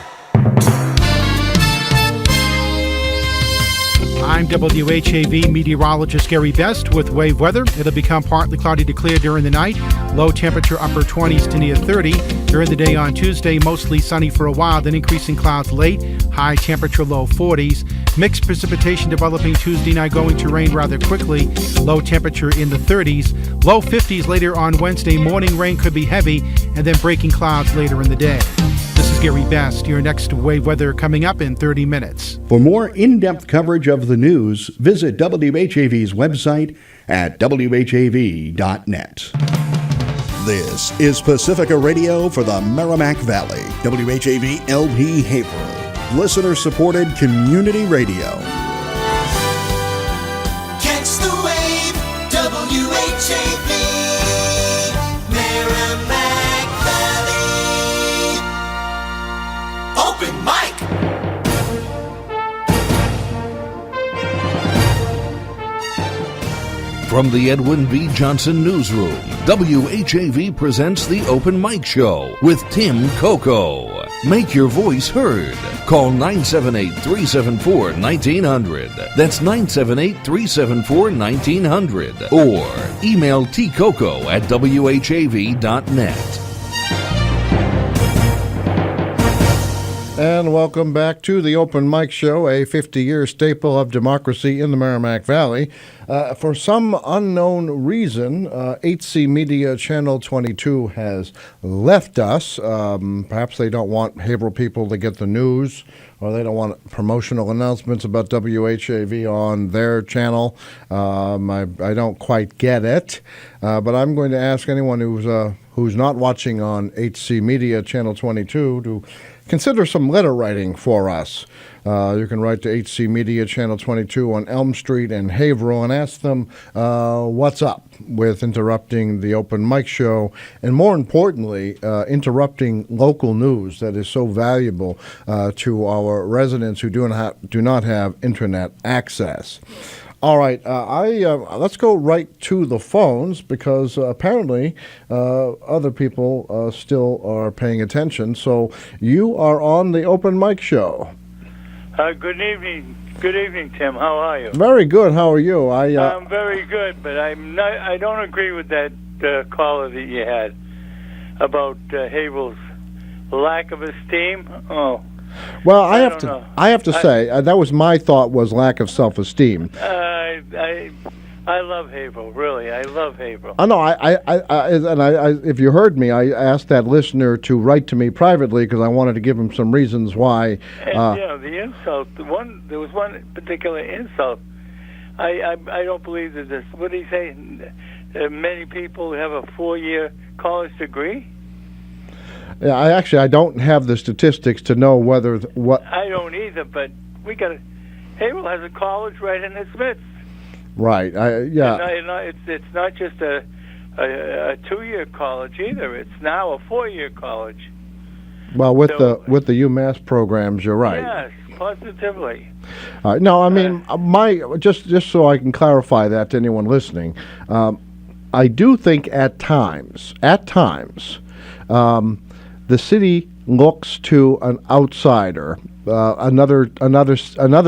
I'm WHAV meteorologist Gary Best with wave weather. It'll become partly cloudy to clear during the night. Low temperature upper 20s to near 30. During the day on Tuesday, mostly sunny for a while, then increasing clouds late. High temperature low 40s. Mixed precipitation developing Tuesday night, going to rain rather quickly. Low temperature in the 30s. Low 50s later on Wednesday morning. Rain could be heavy and then breaking clouds later in the day. This is Gary Best. Your next wave weather coming up in 30 minutes. For more in-depth coverage of the news, visit WHAV's website at WHAV.net. This is Pacifica Radio for the Merrimack Valley. WHAV LP Haverhill. Listener-supported community radio. Catch the wave, WHAV, Merrimack Valley. Open mic. From the Edwin V. Johnson Newsroom, WHAV presents the Open Mic Show with Tim Coco. Make your voice heard. Call 978-374-1900. That's 978-374-1900. Or email tcoco at whav.net. And welcome back to the Open Mic Show, a 50-year staple of democracy in the Merrimack Valley. For some unknown reason, HC Media Channel 22 has left us. Perhaps they don't want Haverhill people to get the news, or they don't want promotional announcements about WHAV on their channel. I don't quite get it, but I'm going to ask anyone who's not watching on HC Media Channel 22 to consider some letter writing for us. You can write to HC Media Channel 22 on Elm Street in Haverhill and ask them what's up with interrupting the Open Mic Show, and more importantly, interrupting local news that is so valuable to our residents who do not have internet access. All right, let's go right to the phones because apparently other people still are paying attention. So you are on the Open Mic Show. Good evening. Good evening, Tim. How are you? Very good. How are you? I'm very good, but I don't agree with that caller that you had about Haverhill's lack of esteem. Oh. Well, I have to say that was my thought, was lack of self-esteem. I love Haverhill, really. I love Haverhill. I know. If you heard me, I asked that listener to write to me privately because I wanted to give him some reasons why. And the insult. There was one particular insult. I don't believe that this. What did he say? Many people have a 4-year college degree. Yeah, I don't have the statistics to know whether what. I don't either, but Haverhill has a college right in its midst. Right. It's not just a 2-year college either. It's now a 4-year college. Well, with the UMass programs, you're right. Yes, positively. No, I mean just so I can clarify that to anyone listening, I do think at times. The city looks to an outsider, another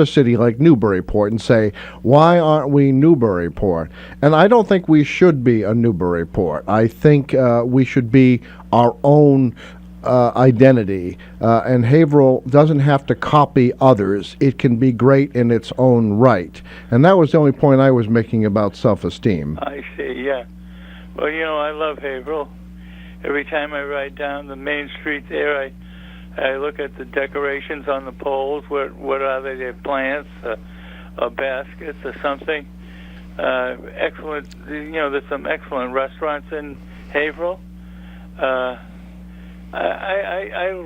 city like Newburyport, and say, why aren't we Newburyport? And I don't think we should be a Newburyport. I think we should be our own identity, and Haverhill doesn't have to copy others. It can be great in its own right. And that was the only point I was making about self-esteem. I see, yeah. Well, I love Haverhill. Every time I ride down the main street there, I look at the decorations on the poles. What are they? They're plants, or baskets, or something. Excellent. There's some excellent restaurants in Haverhill. I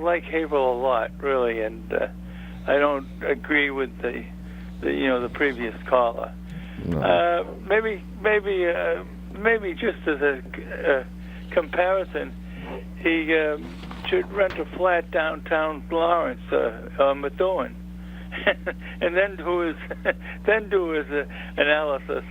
like Haverhill a lot, really, and I don't agree with the previous caller. No. Maybe just as a comparison, he should rent a flat downtown Lawrence or Methuen, and then do his analysis.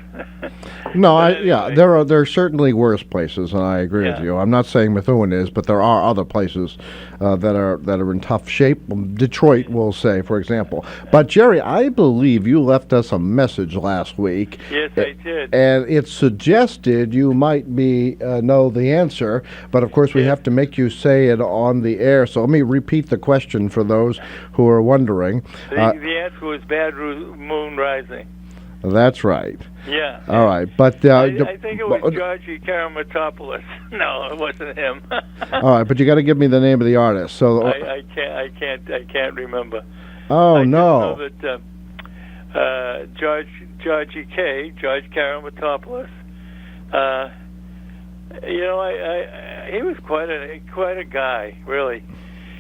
No, there are certainly worse places, and I agree with you. I'm not saying Methuen is, but there are other places that are in tough shape. Detroit, we'll say, for example. But Jerry, I believe you left us a message last week. Yes, I did. And it suggested you might know the answer, but of course we have to make you say it on the air. So let me repeat the question for those who are wondering. The answer was bad moon rising. That's right. Yeah. All right, but I think it was Georgie Karamatopoulos. No, it wasn't him. all right, but you got to give me the name of the artist. So I can't remember. Oh I no. just know that George Karamatopoulos. He was quite a guy, really.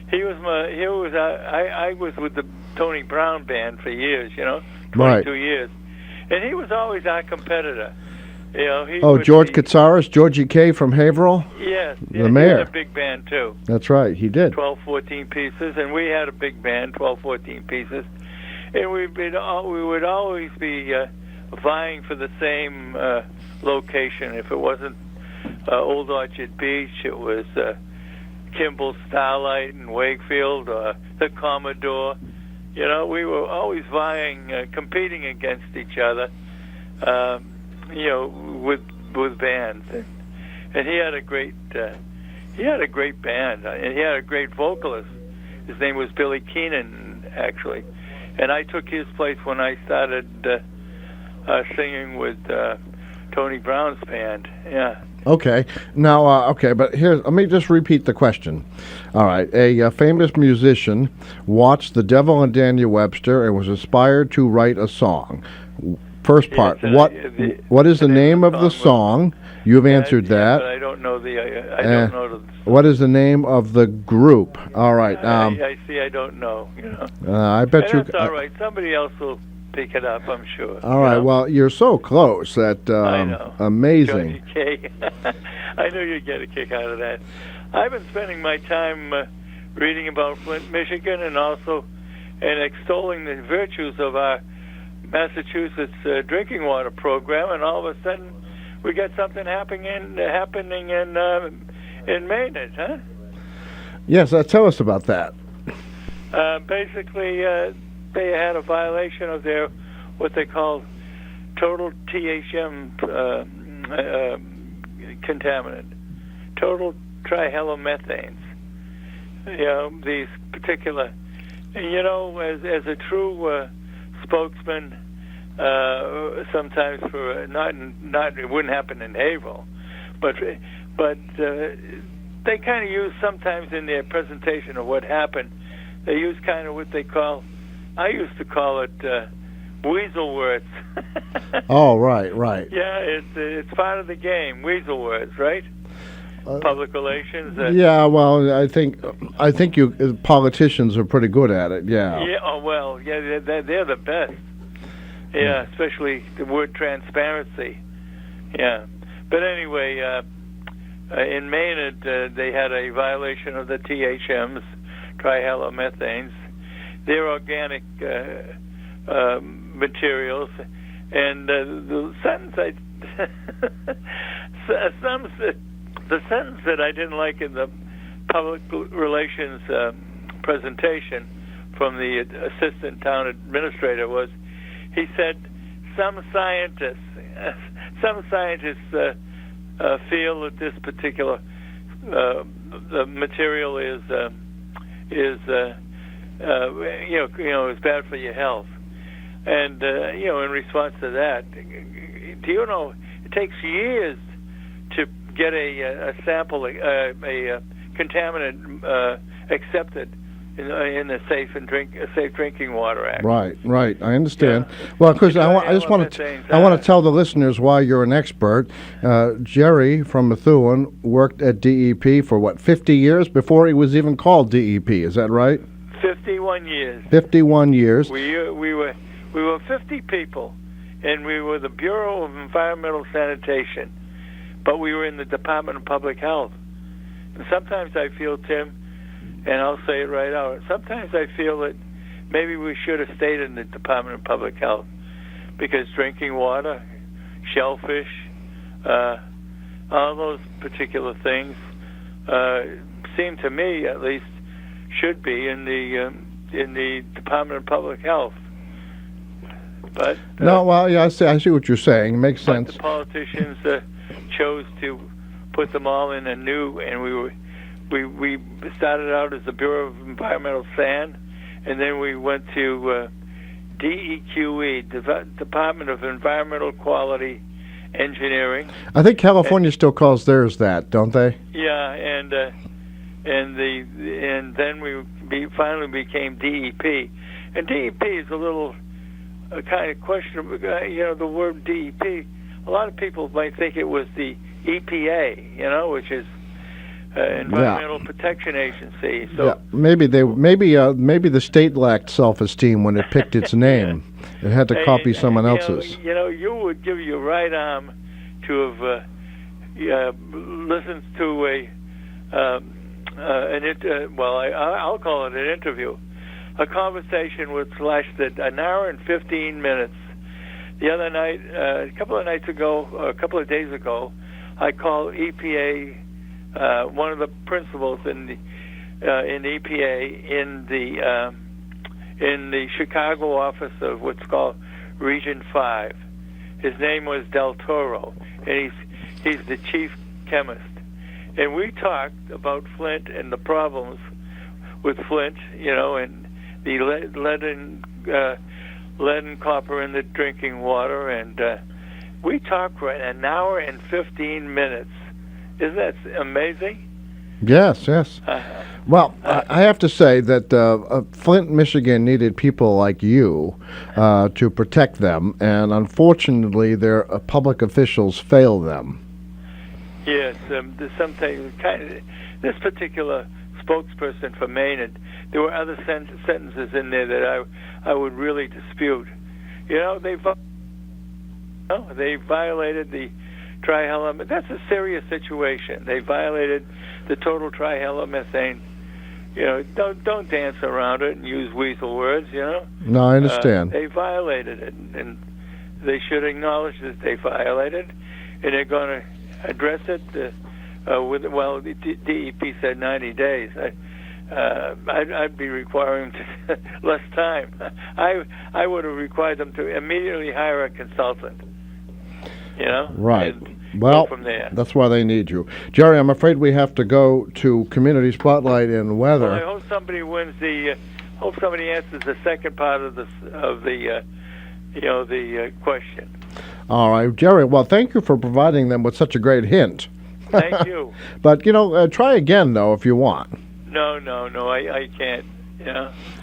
I was with the Tony Brown band for years, 22 years, and he was always our competitor. George Katsaris, Georgie K. from Haverhill? Yes. The mayor. He had a big band, too. That's right, he did. 12, 14 pieces, and we had a big band, 12, 14 pieces. And we would always be vying for the same location. If it wasn't Old Orchard Beach, it was Kimball Starlight in Wakefield, or the Commodore. We were always vying, competing against each other. With bands, and he had a great band, and he had a great vocalist. His name was Billy Keenan, actually, and I took his place when I started singing with Tony Brown's band. Yeah. Okay. Now, but let me just repeat the question. All right. A famous musician watched The Devil and Daniel Webster and was inspired to write a song. First part. What is the name of the song? You've answered that. But I don't know the. What is the name of the group? All right. I see. I don't know. I bet That's all right. Somebody else will pick it up, I'm sure. All right. Well, you're so close. That I know. Amazing. I knew you'd get a kick out of that. I've been spending my time reading about Flint, Michigan, and also extolling the virtues of our Massachusetts drinking water program, and all of a sudden we got something happening in Maynard, huh? Yes, tell us about that. Basically, they had a violation of their what they call total THM contaminant, total trihallomethanes. These particular, as a true spokesman, sometimes for not it wouldn't happen in Haverhill, but they kind of use sometimes in their presentation of what happened. They use kind of what they call, I used to call it weasel words. Oh, right. Yeah, it's part of the game. Weasel words, right? Public relations. Yeah, well, I think you politicians are pretty good at it. Yeah. Yeah. Oh well. Yeah, they're the best. Yeah, especially the word transparency. Yeah. But anyway, in Maynard, they had a violation of the THMs, trihalomethanes. They're organic materials, and the sentence the sentence that I didn't like in the public relations presentation from the assistant town administrator was, he said, some scientists feel that this particular material is bad for your health, and in response to that, do you know it takes years to get a sample, a contaminant accepted in the Safe Drinking Water Act. Right. I understand. Yeah. Well, because I want to tell the listeners why you're an expert. Jerry from Methuen worked at DEP for 50 years before it was even called DEP. Is that right? 51 years. 51 years. We were 50 people, and we were the Bureau of Environmental Sanitation, but we were in the Department of Public Health. And sometimes I feel, Tim, and I'll say it right out, sometimes I feel that maybe we should have stayed in the Department of Public Health, because drinking water, shellfish, all those particular things seem to me, at least, should be in the Department of Public Health. But I see what you're saying. It makes sense. The politicians chose to put them all in a new, and we started out as the Bureau of Environmental San, and then we went to DEQE, Department of Environmental Quality Engineering. I think California still calls theirs that, don't they? Yeah, and then we finally became DEP, and DEP is a little kind of questionable. The word DEP. A lot of people might think it was the EPA, which is Environmental Protection Agency. So yeah, maybe the state lacked self-esteem when it picked its name. It had to copy someone else's. You would give your right arm to have listened to I'll call it an interview, a conversation which lasted an hour and 15 minutes. The other night, a couple of days ago, I called EPA. One of the principals in EPA in the Chicago office of what's called Region 5. His name was Del Toro, and he's the chief chemist. And we talked about Flint and the problems with Flint, and the lead and copper in the drinking water. And we talked for an hour and 15 minutes. Isn't that amazing? Yes. Well, I have to say that Flint, Michigan needed people like you to protect them, and unfortunately their public officials failed them. Yes, sometimes this particular spokesperson for Maine, and there were other sentences in there that I would really dispute. They violated the trihalometane. That's a serious situation. They violated the total trihalometane. Don't dance around it and use weasel words. No, I understand. They violated it, and they should acknowledge that they violated, and they're going to address it the DEP said 90 days. I'd be requiring less time. I would have required them to immediately hire a consultant. Right. Well, from there. That's why they need you. Jerry, I'm afraid we have to go to Community Spotlight and Weather. Well, I hope somebody wins hope somebody answers the second part of the question. All right, Jerry, well, thank you for providing them with such a great hint. Thank you. But, try again, though, if you want. No, I can't.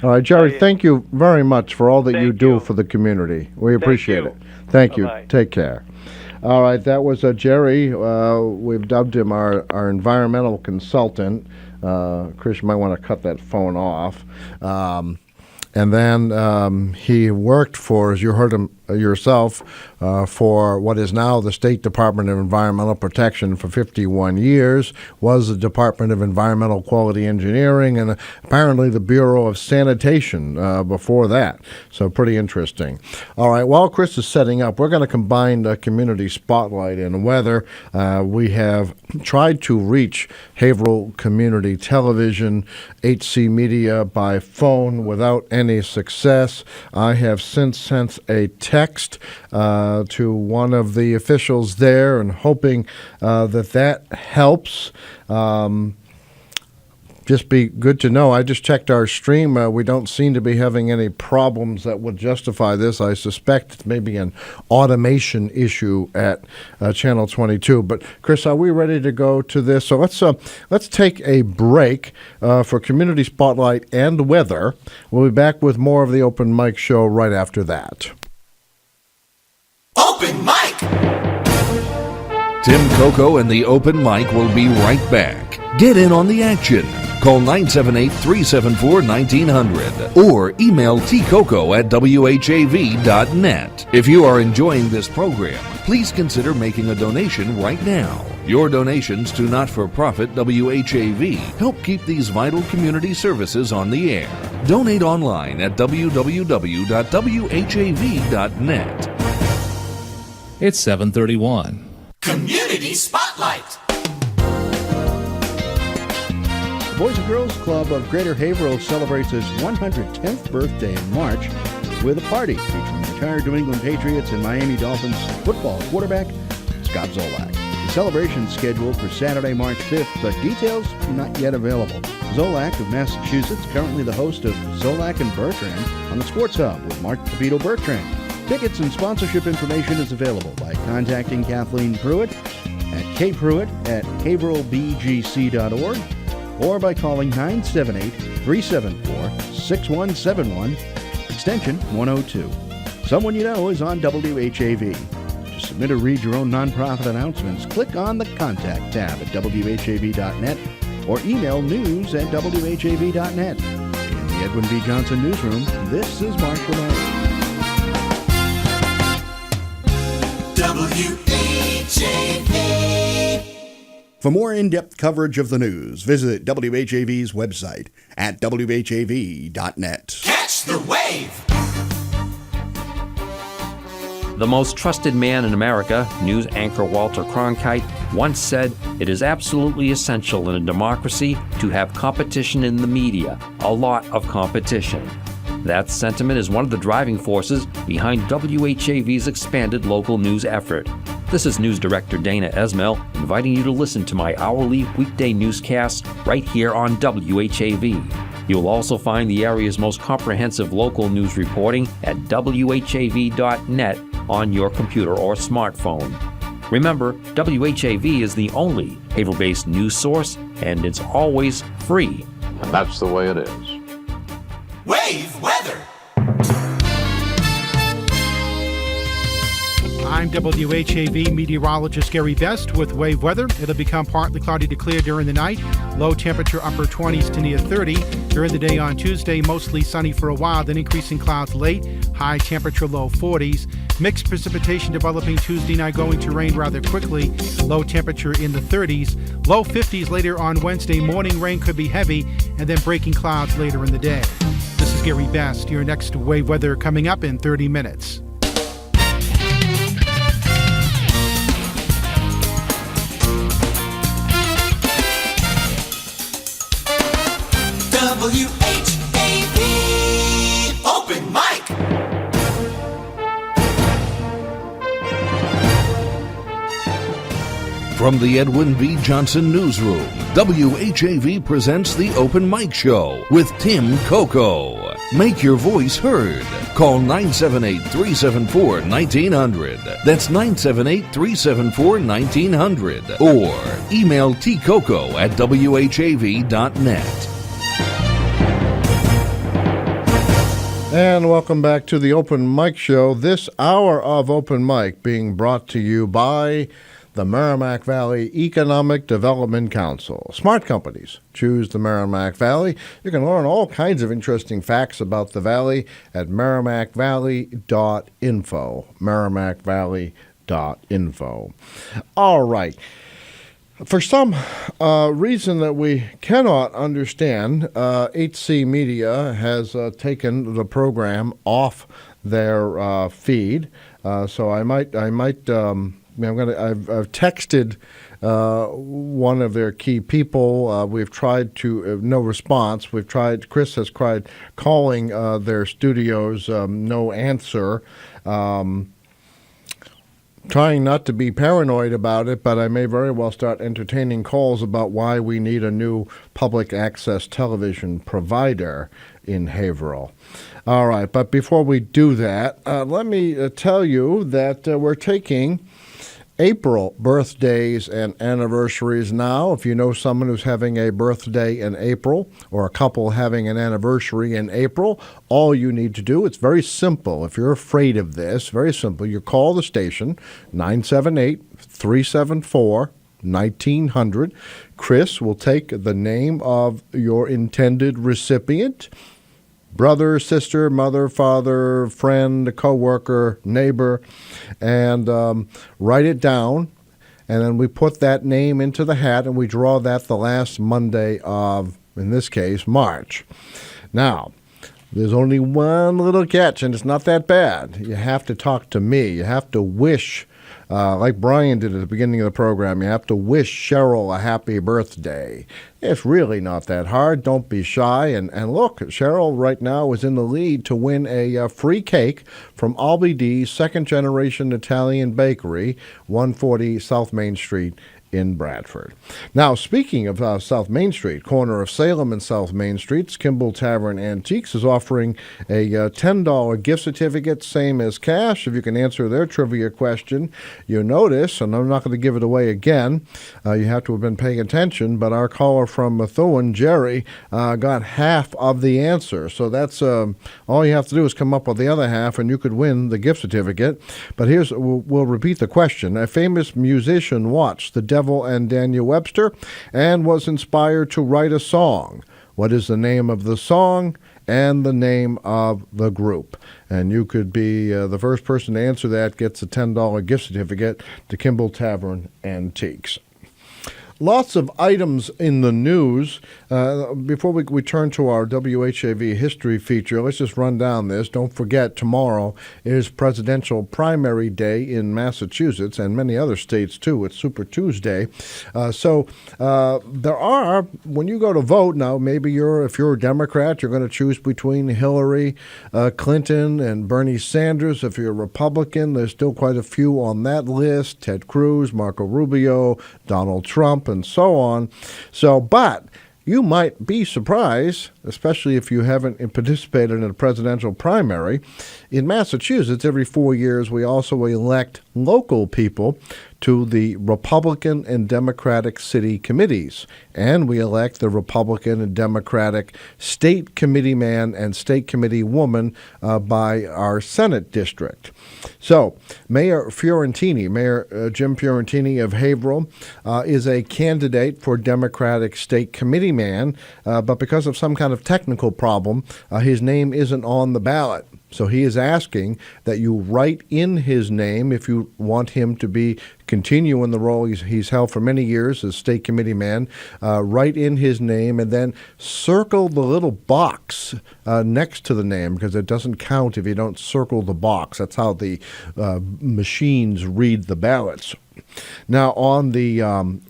All right, Jerry, thank you very much for all that you do for the community. We appreciate it. Thank you. Bye-bye. Take care. All right, that was Jerry. We've dubbed him our environmental consultant. Chris, you might want to cut that phone off. And then he worked for, as you heard him yourself, for what is now the State Department of Environmental Protection for 51 years, was the Department of Environmental Quality Engineering, and apparently the Bureau of Sanitation before that. So pretty interesting. All right, while Chris is setting up, we're going to combine the Community Spotlight and Weather. We have tried to reach Haverhill Community Television, HC Media, by phone without any success. I have since sent a text to one of the officials there and hoping that helps. Just be good to know. I just checked our stream. We don't seem to be having any problems that would justify this. I suspect it's maybe an automation issue at Channel 22. But Chris, are we ready to go to this? So let's take a break for Community Spotlight and Weather. We'll be back with more of the Open Mic Show right after that. Open Mic! Tim Coco and the Open Mic will be right back. Get in on the action. Call 978-374-1900 or email tcoco@whav.net. If you are enjoying this program, please consider making a donation right now. Your donations to not-for-profit WHAV help keep these vital community services on the air. Donate online at www.whav.net. It's 7:31. Community Spotlight. The Boys and Girls Club of Greater Haverhill celebrates its 110th birthday in March with a party featuring retired New England Patriots and Miami Dolphins football quarterback Scott Zolak. The celebration is scheduled for Saturday, March 5th, but details not yet available. Zolak of Massachusetts, currently the host of Zolak and Bertrand on the Sports Hub with Mark Capito Bertrand. Tickets and sponsorship information is available by contacting Kathleen Pruitt at kpruitt@haverhillbgc.org or by calling 978-374-6171, extension 102. Someone you know is on WHAV. To submit or read your own nonprofit announcements, click on the Contact tab at WHAV.net or email news@WHAV.net. In the Edwin V. Johnson Newsroom, this is Mark Lemay. WHAV. For more in-depth coverage of the news, visit WHAV's website at WHAV.net. Catch the wave. The most trusted man in America, news anchor Walter Cronkite, once said, "It is absolutely essential in a democracy to have competition in the media, a lot of competition." That sentiment is one of the driving forces behind WHAV's expanded local news effort. This is News Director Dana Esmail inviting you to listen to my hourly weekday newscasts right here on WHAV. You'll also find the area's most comprehensive local news reporting at WHAV.net on your computer or smartphone. Remember, WHAV is the only Haverhill-based news source, and it's always free. And that's the way it is. Wave weather. I'm WHAV meteorologist Gary Best with wave weather. It'll become partly cloudy to clear during the night. Low temperature upper 20s to near 30. During the day on Tuesday, mostly sunny for a while, then increasing clouds late. High temperature low 40s. Mixed precipitation developing Tuesday night, going to rain rather quickly. Low temperature in the 30s. Low 50s later on Wednesday. Morning rain could be heavy and then breaking clouds later in the day. This is Gary Best. Your next wave weather coming up in 30 minutes. WHAV Open Mic. From the Edwin V. Johnson Newsroom, WHAV presents the Open Mic Show with Tim Coco. Make your voice heard. Call 978-374-1900. That's 978-374-1900. Or email tcoco@whav.net. And welcome back to the Open Mic Show. This hour of Open Mic being brought to you by the Merrimack Valley Economic Development Council. Smart companies choose the Merrimack Valley. You can learn all kinds of interesting facts about the valley at merrimackvalley.info. merrimackvalley.info. All right. For some reason that we cannot understand, HC Media has taken the program off their feed. So I've texted one of their key people. We've tried to no response. Chris has tried calling their studios, no answer. Trying not to be paranoid about it, but I may very well start entertaining calls about why we need a new public access television provider in Haverhill. All right, but before we do that, let me tell you that we're taking April birthdays and anniversaries now. If you know someone who's having a birthday in April or a couple having an anniversary in April, all you need to do, it's very simple. If you're afraid of this, very simple. You call the station, 978-374-1900. Chris will take the name of your intended recipient, brother, sister, mother, father, friend, coworker, neighbor, and write it down. And then we put that name into the hat, and we draw that the last Monday of, in this case, March. Now, there's only one little catch, and it's not that bad. You have to talk to me. You have to wish Like Brian did at the beginning of the program, you have to wish Cheryl a happy birthday. It's really not that hard. Don't be shy. And look, Cheryl right now is in the lead to win a free cake from Albie D's second-generation Italian bakery, 140 South Main Street in Bradford. Now, speaking of South Main Street, corner of Salem and South Main Streets, Kimball Tavern Antiques is offering a $10 gift certificate, same as cash. If you can answer their trivia question, you notice, and I'm not going to give it away again, you have to have been paying attention, but our caller from Methuen, Jerry, got half of the answer. So that's all you have to do is come up with the other half, and you could win the gift certificate. But we'll repeat the question. A famous musician watched The Devil and Daniel Webster and was inspired to write a song. What is the name of the song and the name of the group? And you could be the first person to answer that gets a $10 gift certificate to Kimball Tavern Antiques. Lots of items in the news. Before we turn to our WHAV history feature, let's just run down this. Don't forget, tomorrow is Presidential Primary Day in Massachusetts and many other states, too. It's Super Tuesday. So there are, when you go to vote now, maybe if you're a Democrat, you're going to choose between Hillary Clinton and Bernie Sanders. If you're a Republican, there's still quite a few on that list. Ted Cruz, Marco Rubio, Donald Trump, and so on. But you might be surprised, especially if you haven't participated in a presidential primary. In Massachusetts, every 4 years, we also elect local people to the Republican and Democratic city committees. And we elect the Republican and Democratic state committee man and state committee woman by our Senate district. So Mayor Jim Fiorentini of Haverhill is a candidate for Democratic state committee man, but because of some kind of technical problem, his name isn't on the ballot. So he is asking that you write in his name if you want him to continue in the role he's held for many years as state committee man. Write in his name and then circle the little box next to the name, because it doesn't count if you don't circle the box. That's how the machines read the ballots. Now, on the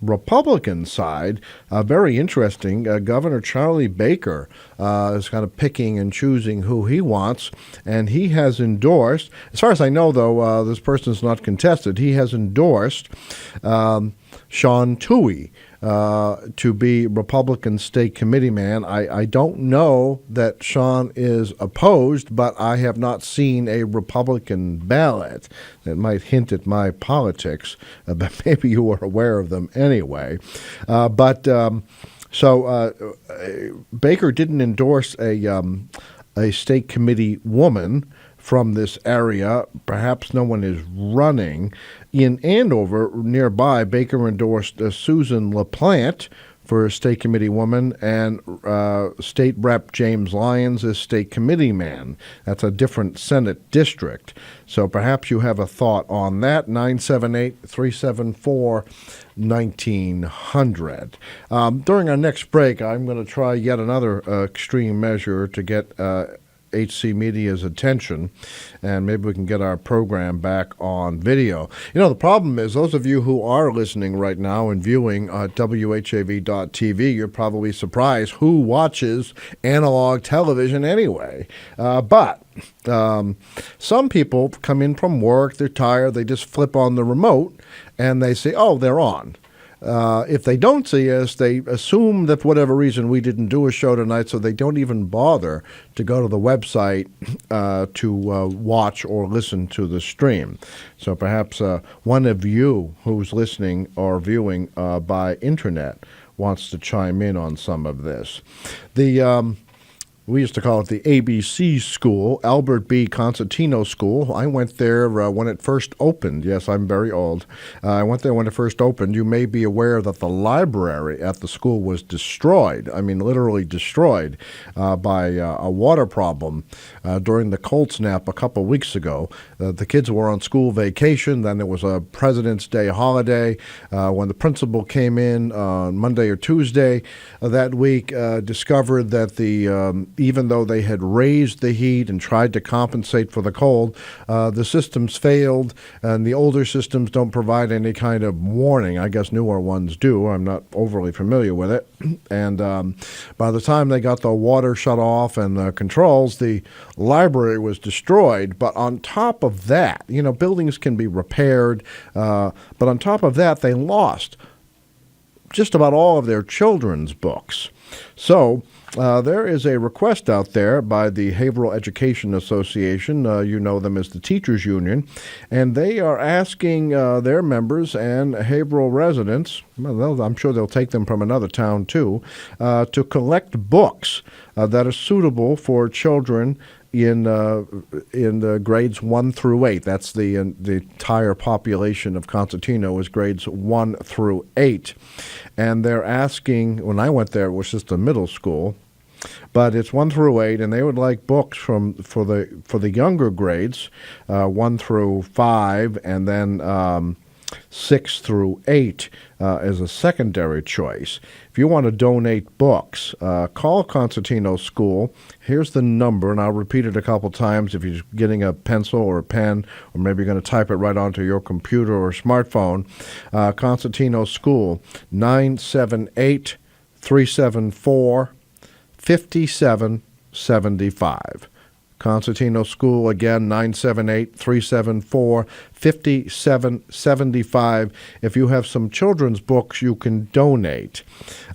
Republican side, very interesting, Governor Charlie Baker is kind of picking and choosing who he wants, and he has endorsed, as far as I know, though, this person is not contested, he has endorsed Sean Toohey to be Republican state committee man. I don't know that Sean is opposed, but I have not seen a Republican ballot that might hint at my politics, but maybe you are aware of them anyway. So Baker didn't endorse a state committee woman from this area. Perhaps no one is running. In Andover, nearby, Baker endorsed Susan LaPlante for state committee woman and State Rep James Lyons as state committee man. That's a different Senate district. So perhaps you have a thought on that. 978-374-1900. During our next break, I'm going to try yet another extreme measure to get HC Media's attention, and maybe we can get our program back on video. You know, the problem is those of you who are listening right now and viewing at WHAV.tv, you're probably surprised who watches analog television anyway. But some people come in from work, they're tired, they just flip on the remote, and they say, oh, they're on. If they don't see us, they assume that for whatever reason we didn't do a show tonight, so they don't even bother to go to the website to watch or listen to the stream. So perhaps one of you who's listening or viewing by internet wants to chime in on some of this. We used to call it the ABC School, Albert B. Constantino School. I went there when it first opened. Yes, I'm very old. I went there when it first opened. You may be aware that the library at the school was destroyed. I mean, literally destroyed by a water problem during the cold snap a couple weeks ago. The kids were on school vacation. Then there was a President's Day holiday. When the principal came in on Monday or Tuesday that week, discovered that the even though they had raised the heat and tried to compensate for the cold, the systems failed, and the older systems don't provide any kind of warning. I guess newer ones do. I'm not overly familiar with it. And by the time they got the water shut off and the controls, the library was destroyed. But on top of that, buildings can be repaired, but on top of that, they lost just about all of their children's books. So there is a request out there by the Haverhill Education Association. You know them as the Teachers Union. And they are asking their members and Haverhill residents, well, I'm sure they'll take them from another town too, to collect books that are suitable for children in the grades 1 through 8. That's the entire population of Constantino is grades 1 through 8. And they're asking, when I went there, it was just a middle school, but it's 1 through 8, and they would like books for the younger grades, 1 through 5, and then 6 through 8 as a secondary choice. If you want to donate books, call Constantino School. Here's the number, and I'll repeat it a couple times if you're getting a pencil or a pen, or maybe you're going to type it right onto your computer or smartphone. Constantino School, 978-374-5775. Constantino School, again, 978-374-5775. If you have some children's books, you can donate.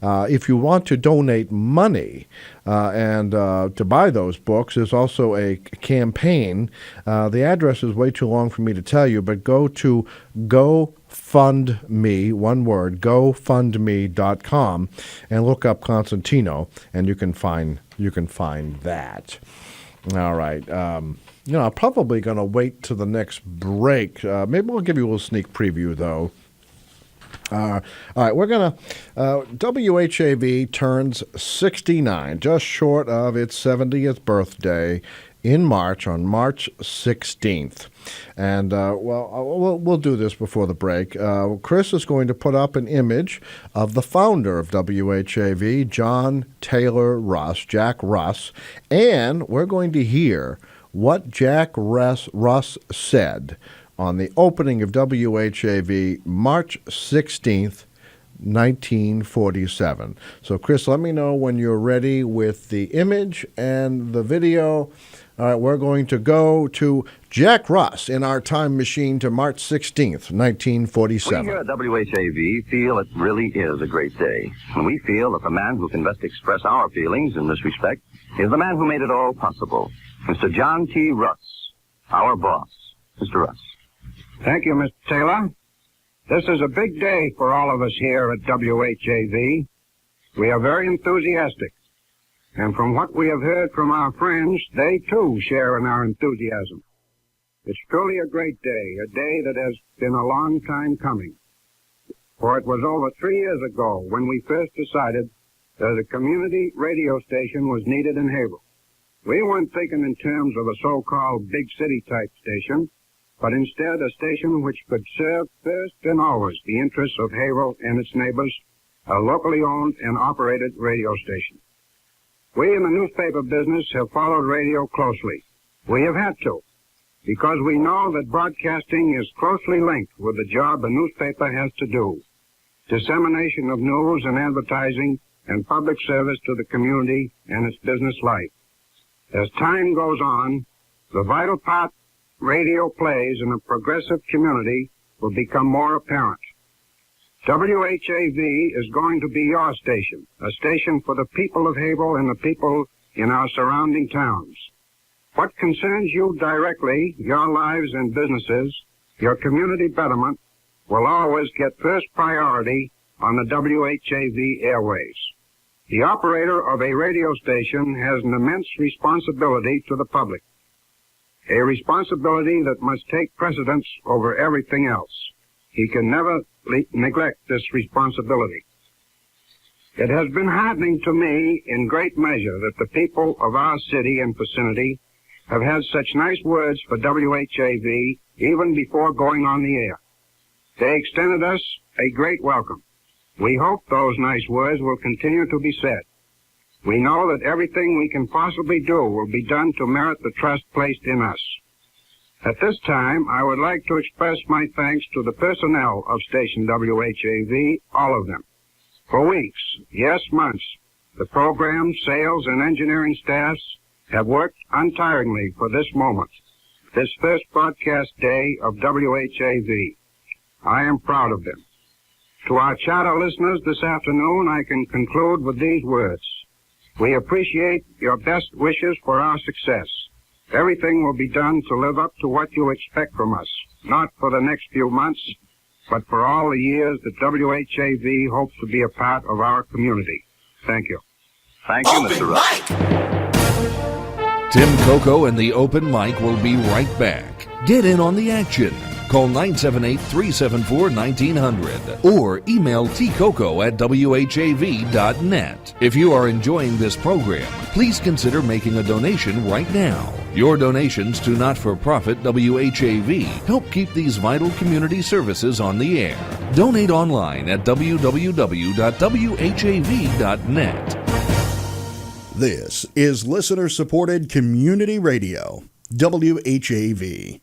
If you want to donate money and to buy those books, there's also a campaign. The address is way too long for me to tell you, but go to GoFundMe, one word, GoFundMe.com, and look up Constantino, and you can find that. All right. I'm probably going to wait till the next break. Maybe we'll give you a little sneak preview, though. All right, we're going to WHAV turns 69, just short of its 70th birthday in March, on March 16th. And, we'll do this before the break. Chris is going to put up an image of the founder of WHAV, John Taylor Russ, Jack Russ, and we're going to hear what Jack Russ said on the opening of WHAV March 16th, 1947. So, Chris, let me know when you're ready with the image and the video. All right, we're going to go to Jack Russ in our time machine to March 16th, 1947. We here at WHAV feel it really is a great day. And we feel that the man who can best express our feelings in this respect is the man who made it all possible, Mr. John T. Russ, our boss. Mr. Russ. Thank you, Mr. Taylor. This is a big day for all of us here at WHAV. We are very enthusiastic. And from what we have heard from our friends, they too share in our enthusiasm. It's truly a great day, a day that has been a long time coming. For it was over 3 years ago when we first decided that a community radio station was needed in Haverhill. We weren't thinking in terms of a so-called big city type station, but instead a station which could serve first and always the interests of Haverhill and its neighbors, a locally owned and operated radio station. We in the newspaper business have followed radio closely. We have had to, because we know that broadcasting is closely linked with the job a newspaper has to do. Dissemination of news and advertising and public service to the community and its business life. As time goes on, the vital part radio plays in a progressive community will become more apparent. WHAV is going to be your station, a station for the people of Haverhill and the people in our surrounding towns. What concerns you directly, your lives and businesses, your community betterment, will always get first priority on the WHAV airways. The operator of a radio station has an immense responsibility to the public, a responsibility that must take precedence over everything else. He can never neglect this responsibility. It has been heartening to me in great measure that the people of our city and vicinity have had such nice words for WHAV even before going on the air. They extended us a great welcome. We hope those nice words will continue to be said. We know that everything we can possibly do will be done to merit the trust placed in us. At this time, I would like to express my thanks to the personnel of Station WHAV, all of them. For weeks, yes, months, the program, sales, and engineering staffs have worked untiringly for this moment, this first broadcast day of WHAV. I am proud of them. To our chatter listeners this afternoon, I can conclude with these words. We appreciate your best wishes for our success. Everything will be done to live up to what you expect from us, not for the next few months, but for all the years that WHAV hopes to be a part of our community. Thank you. Thank you, Mr. Russ. Tim Coco and the Open Mic will be right back. Get in on the action. Call 978-374-1900 or email tcoco@whav.net. If you are enjoying this program, please consider making a donation right now. Your donations to not-for-profit WHAV help keep these vital community services on the air. Donate online at www.whav.net. This is listener-supported community radio, WHAV.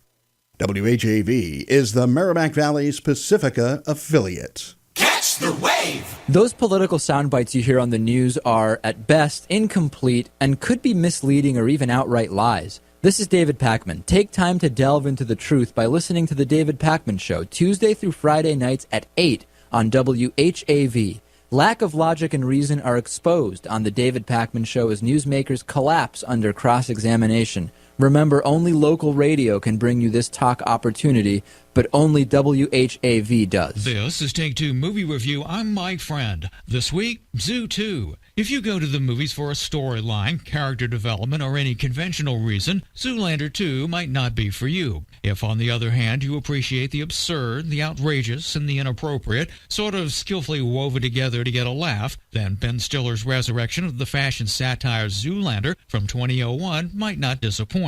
WHAV is the Merrimack Valley's Pacifica affiliate. Catch the wave! Those political sound bites you hear on the news are, at best, incomplete and could be misleading or even outright lies. This is David Pakman. Take time to delve into the truth by listening to The David Pakman Show, Tuesday through Friday nights at 8 on WHAV. Lack of logic and reason are exposed on The David Pakman Show as newsmakers collapse under cross-examination. Remember, only local radio can bring you this talk opportunity, but only WHAV does. This is Take Two Movie Review. I'm Mike Friend. This week, Zoo 2. If you go to the movies for a storyline, character development, or any conventional reason, Zoolander 2 might not be for you. If, on the other hand, you appreciate the absurd, the outrageous, and the inappropriate, sort of skillfully woven together to get a laugh, then Ben Stiller's resurrection of the fashion satire Zoolander from 2001 might not disappoint.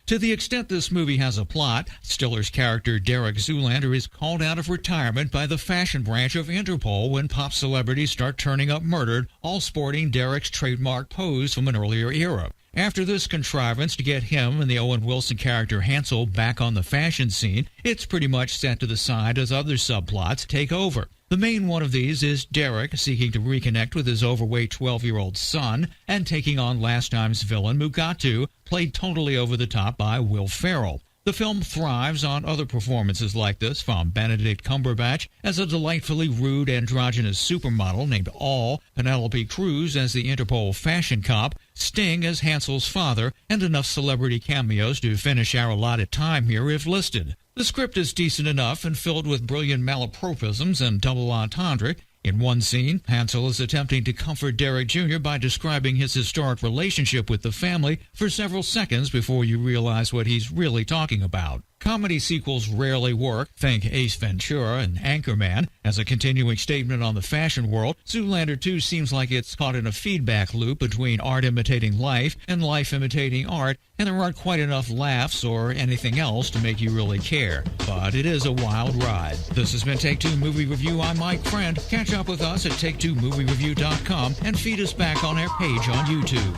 To the extent this movie has a plot, Stiller's character Derek Zoolander is called out of retirement by the fashion branch of Interpol when pop celebrities start turning up murdered, all sporting Derek's trademark pose from an earlier era. After this contrivance to get him and the Owen Wilson character Hansel back on the fashion scene, it's pretty much set to the side as other subplots take over. The main one of these is Derek seeking to reconnect with his overweight 12-year-old son and taking on last time's villain Mugatu, played totally over the top by Will Ferrell. The film thrives on other performances like this, from Benedict Cumberbatch as a delightfully rude androgynous supermodel named All, Penelope Cruz as the Interpol fashion cop, Sting as Hansel's father, and enough celebrity cameos to finish our allotted time here if listed. The script is decent enough and filled with brilliant malapropisms and double entendre. In one scene, Hansel is attempting to comfort Derek Jr. by describing his historic relationship with the family for several seconds before you realize what he's really talking about. Comedy sequels rarely work. Think Ace Ventura and Anchorman. As a continuing statement on the fashion world, Zoolander 2 seems like it's caught in a feedback loop between art imitating life and life imitating art, and there aren't quite enough laughs or anything else to make you really care. But it is a wild ride. This has been Take Two Movie Review. I'm Mike Friend. Catch up with us at take2moviereview.com and feed us back on our page on YouTube.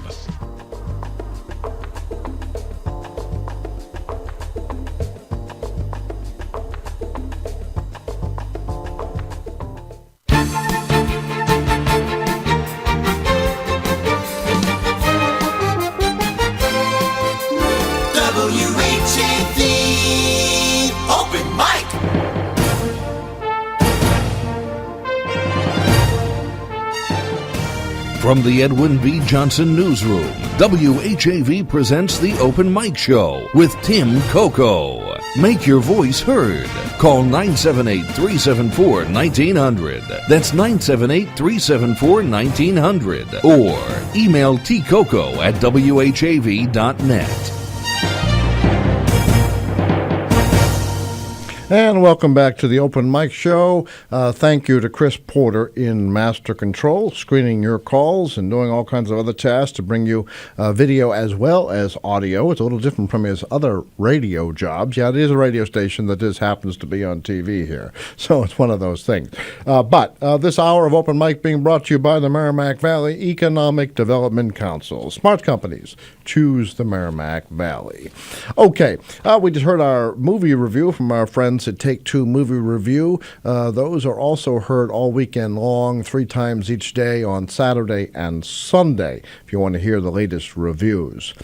WHAV Open Mic. From the Edwin V. Johnson Newsroom, WHAV presents the Open Mic Show with Tim Coco. Make your voice heard. Call 978-374-1900. That's 978-374-1900. Or email tcoco@whav.net. And welcome back to the Open Mic Show. Thank you to Chris Porter in Master Control, screening your calls and doing all kinds of other tasks to bring you video as well as audio. It's a little different from his other radio jobs. Yeah, it is a radio station that just happens to be on TV here. So it's one of those things. But this hour of Open Mic being brought to you by the Merrimack Valley Economic Development Council. Smart companies choose the Merrimack Valley. Okay, we just heard our movie review from our friends at Take Two Movie Review. Those are also heard all weekend long, 3 times each day on Saturday and Sunday, if you want to hear the latest reviews.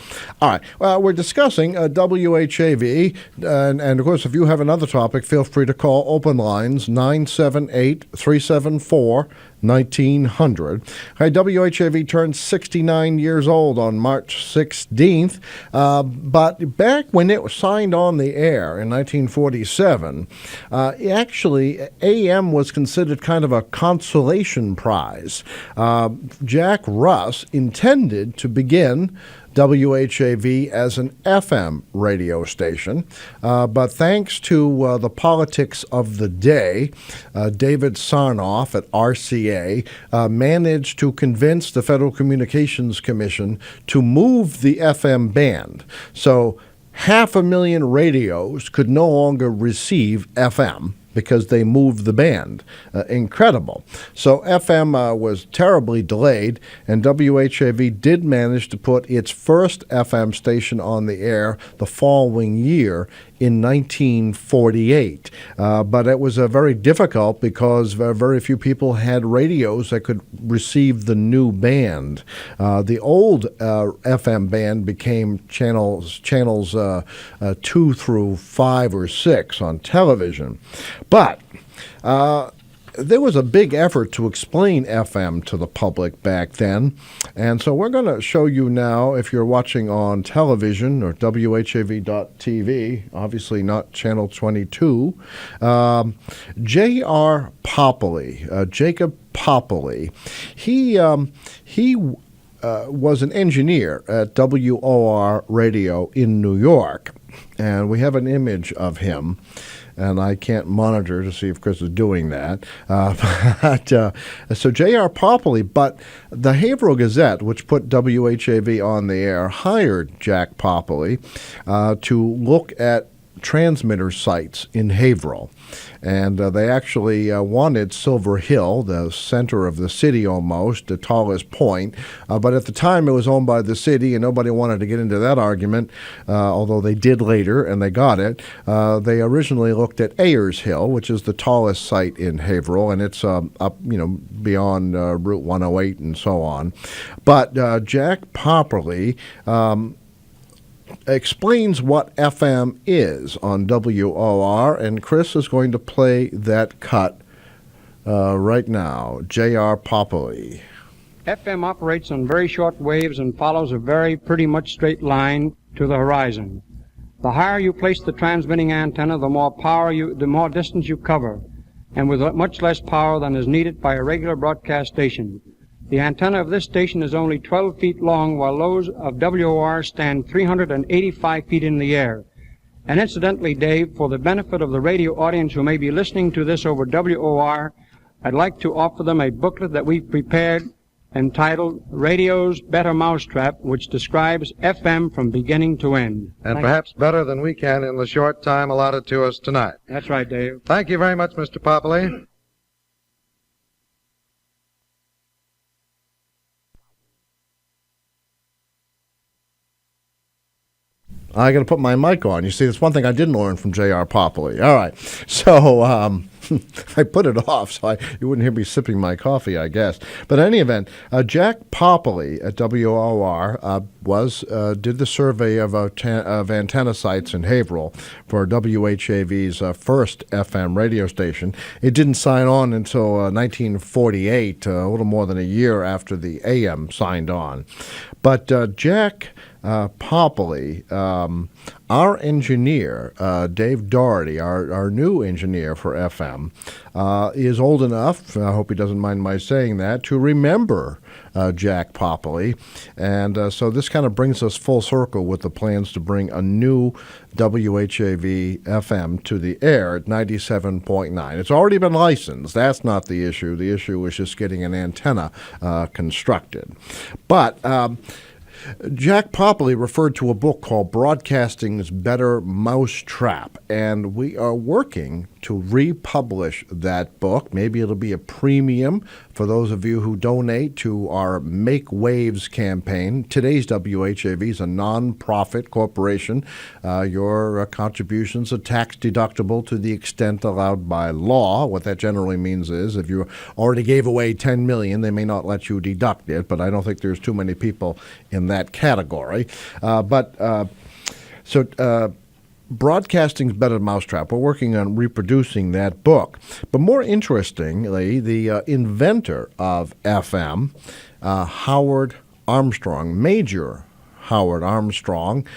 All right, we're discussing WHAV, and of course, if you have another topic, feel free to call open lines 978-374 1900. WHAV turned 69 years old on March 16th, but back when it was signed on the air in 1947, actually AM was considered kind of a consolation prize. Jack Russ intended to begin WHAV as an FM radio station, but thanks to the politics of the day, David Sarnoff at RCA managed to convince the Federal Communications Commission to move the FM band. So 500,000 radios could no longer receive FM because they moved the band. Incredible. So FM was terribly delayed, and WHAV did manage to put its first FM station on the air the following year in 1948. But it was very difficult because very few people had radios that could receive the new band. The old FM band became channels 2 through 5 or 6 on television. But there was a big effort to explain FM to the public back then. And so we're going to show you now, if you're watching on television or WHAV.TV, obviously not Channel 22, J.R. Poppele, Jacob Poppele. He was an engineer at WOR Radio in New York. And we have an image of him. And I can't monitor to see if Chris is doing that. So J.R. Poppele, but the Haverhill Gazette, which put WHAV on the air, hired Jack Poppele to look at transmitter sites in Haverhill. And they actually wanted Silver Hill, the center of the city almost, the tallest point. But at the time, it was owned by the city, and nobody wanted to get into that argument, although they did later, and they got it. They originally looked at Ayers Hill, which is the tallest site in Haverhill, and it's up, beyond Route 108 and so on. But Jack Poppele explains what FM is on WOR, and Chris is going to play that cut right now. J.R. Poppele. FM operates on very short waves and follows a very pretty much straight line to the horizon. The higher you place the transmitting antenna, the more distance you cover, and with much less power than is needed by a regular broadcast station. The antenna of this station is only 12 feet long, while those of WOR stand 385 feet in the air. And incidentally, Dave, for the benefit of the radio audience who may be listening to this over WOR, I'd like to offer them a booklet that we've prepared entitled Radio's Better Mousetrap, which describes FM from beginning to end. And perhaps better than we can in the short time allotted to us tonight. That's right, Dave. Thank you very much, Mr. Poppele. I got to put my mic on. You see, that's one thing I didn't learn from J.R. Poppele. All right. So I put it off so you wouldn't hear me sipping my coffee, I guess. But in any event, Jack Poppele at WOR did the survey of antenna sites in Haverhill for WHAV's first FM radio station. It didn't sign on until 1948, a little more than a year after the AM signed on. But Jack Poppele, our engineer, Dave Doherty, our new engineer for FM, is old enough, I hope he doesn't mind my saying that, to remember Jack Poppele. And so this kind of brings us full circle with the plans to bring a new WHAV FM to the air at 97.9. It's already been licensed. That's not the issue. The issue is just getting an antenna constructed. But Jack Poppele referred to a book called Broadcasting's Better Mousetrap, and we are working to republish that book. Maybe it'll be a premium for those of you who donate to our Make Waves campaign. Today's WHAV is a non-profit corporation. Your contributions are tax deductible to the extent allowed by law. What that generally means is if you already gave away $10 million, they may not let you deduct it, but I don't think there's too many people in that category. Broadcasting's Better Mousetrap. We're working on reproducing that book. But more interestingly, the inventor of FM, Howard Armstrong, Major Howard Armstrong,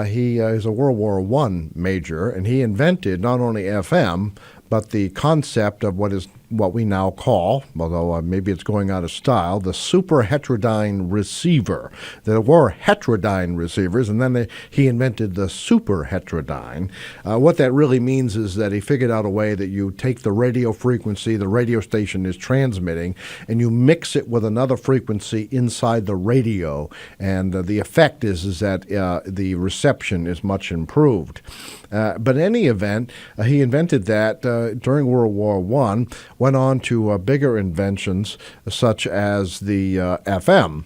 he is a World War I major, and he invented not only FM, but the concept of what we now call, although maybe it's going out of style, the super heterodyne receiver. There were heterodyne receivers, and then he invented the super heterodyne. What that really means is that he figured out a way that you take the radio frequency the radio station is transmitting, and you mix it with another frequency inside the radio, and the effect is that the reception is much improved. But in any event, he invented that during World War I, went on to bigger inventions such as the FM.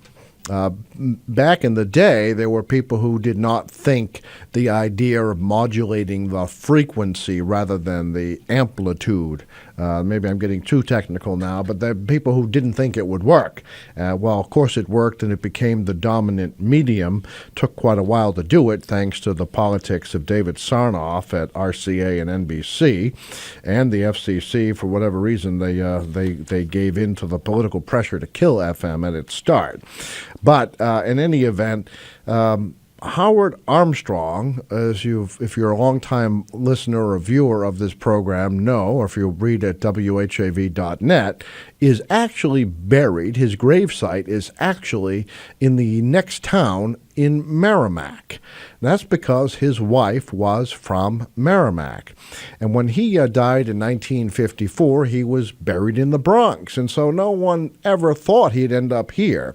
Back in the day, there were people who did not think the idea of modulating the frequency rather than the amplitude. Maybe I'm getting too technical now, but there are people who didn't think it would work. Well, of course it worked, and it became the dominant medium. Took quite a while to do it, thanks to the politics of David Sarnoff at RCA and NBC, and the FCC. For whatever reason, they gave in to the political pressure to kill FM at its start. But in any event, Howard Armstrong, if you're a longtime listener or viewer of this program, know, or if you read at WHAV.net, is actually buried. His gravesite is actually in the next town in Merrimack. That's because his wife was from Merrimack. And when he died in 1954, he was buried in the Bronx. And so no one ever thought he'd end up here.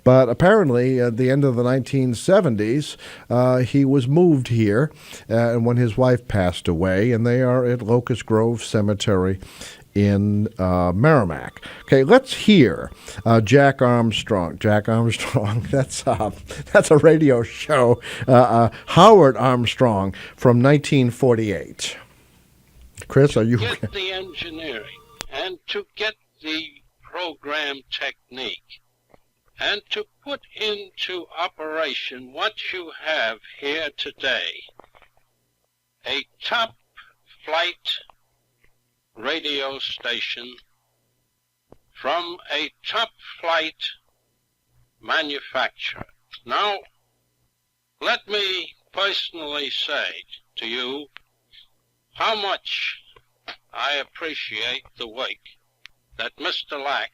But apparently, at the end of the 1970s, he was moved here and when his wife passed away, and they are at Locust Grove Cemetery in Merrimack. Okay, let's hear Jack Armstrong. Jack Armstrong, that's a radio show. Howard Armstrong from 1948. Chris, are you... Get the engineering and to get the program technique and to put into operation what you have here today. A top flight radio station from a top flight manufacturer. Now, let me personally say to you how much I appreciate the work that Mr. Lack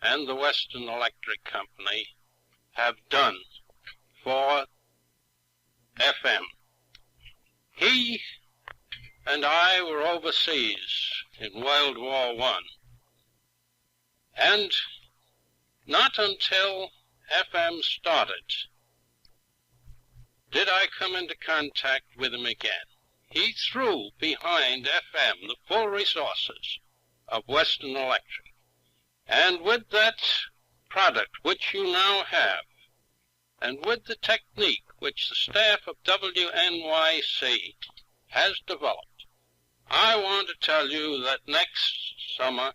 and the Western Electric Company have done for FM. He and I were overseas in World War I, and not until FM started did I come into contact with him again. He threw behind FM the full resources of Western Electric. And with that product which you now have, and with the technique which the staff of WNYC has developed, I want to tell you that next summer,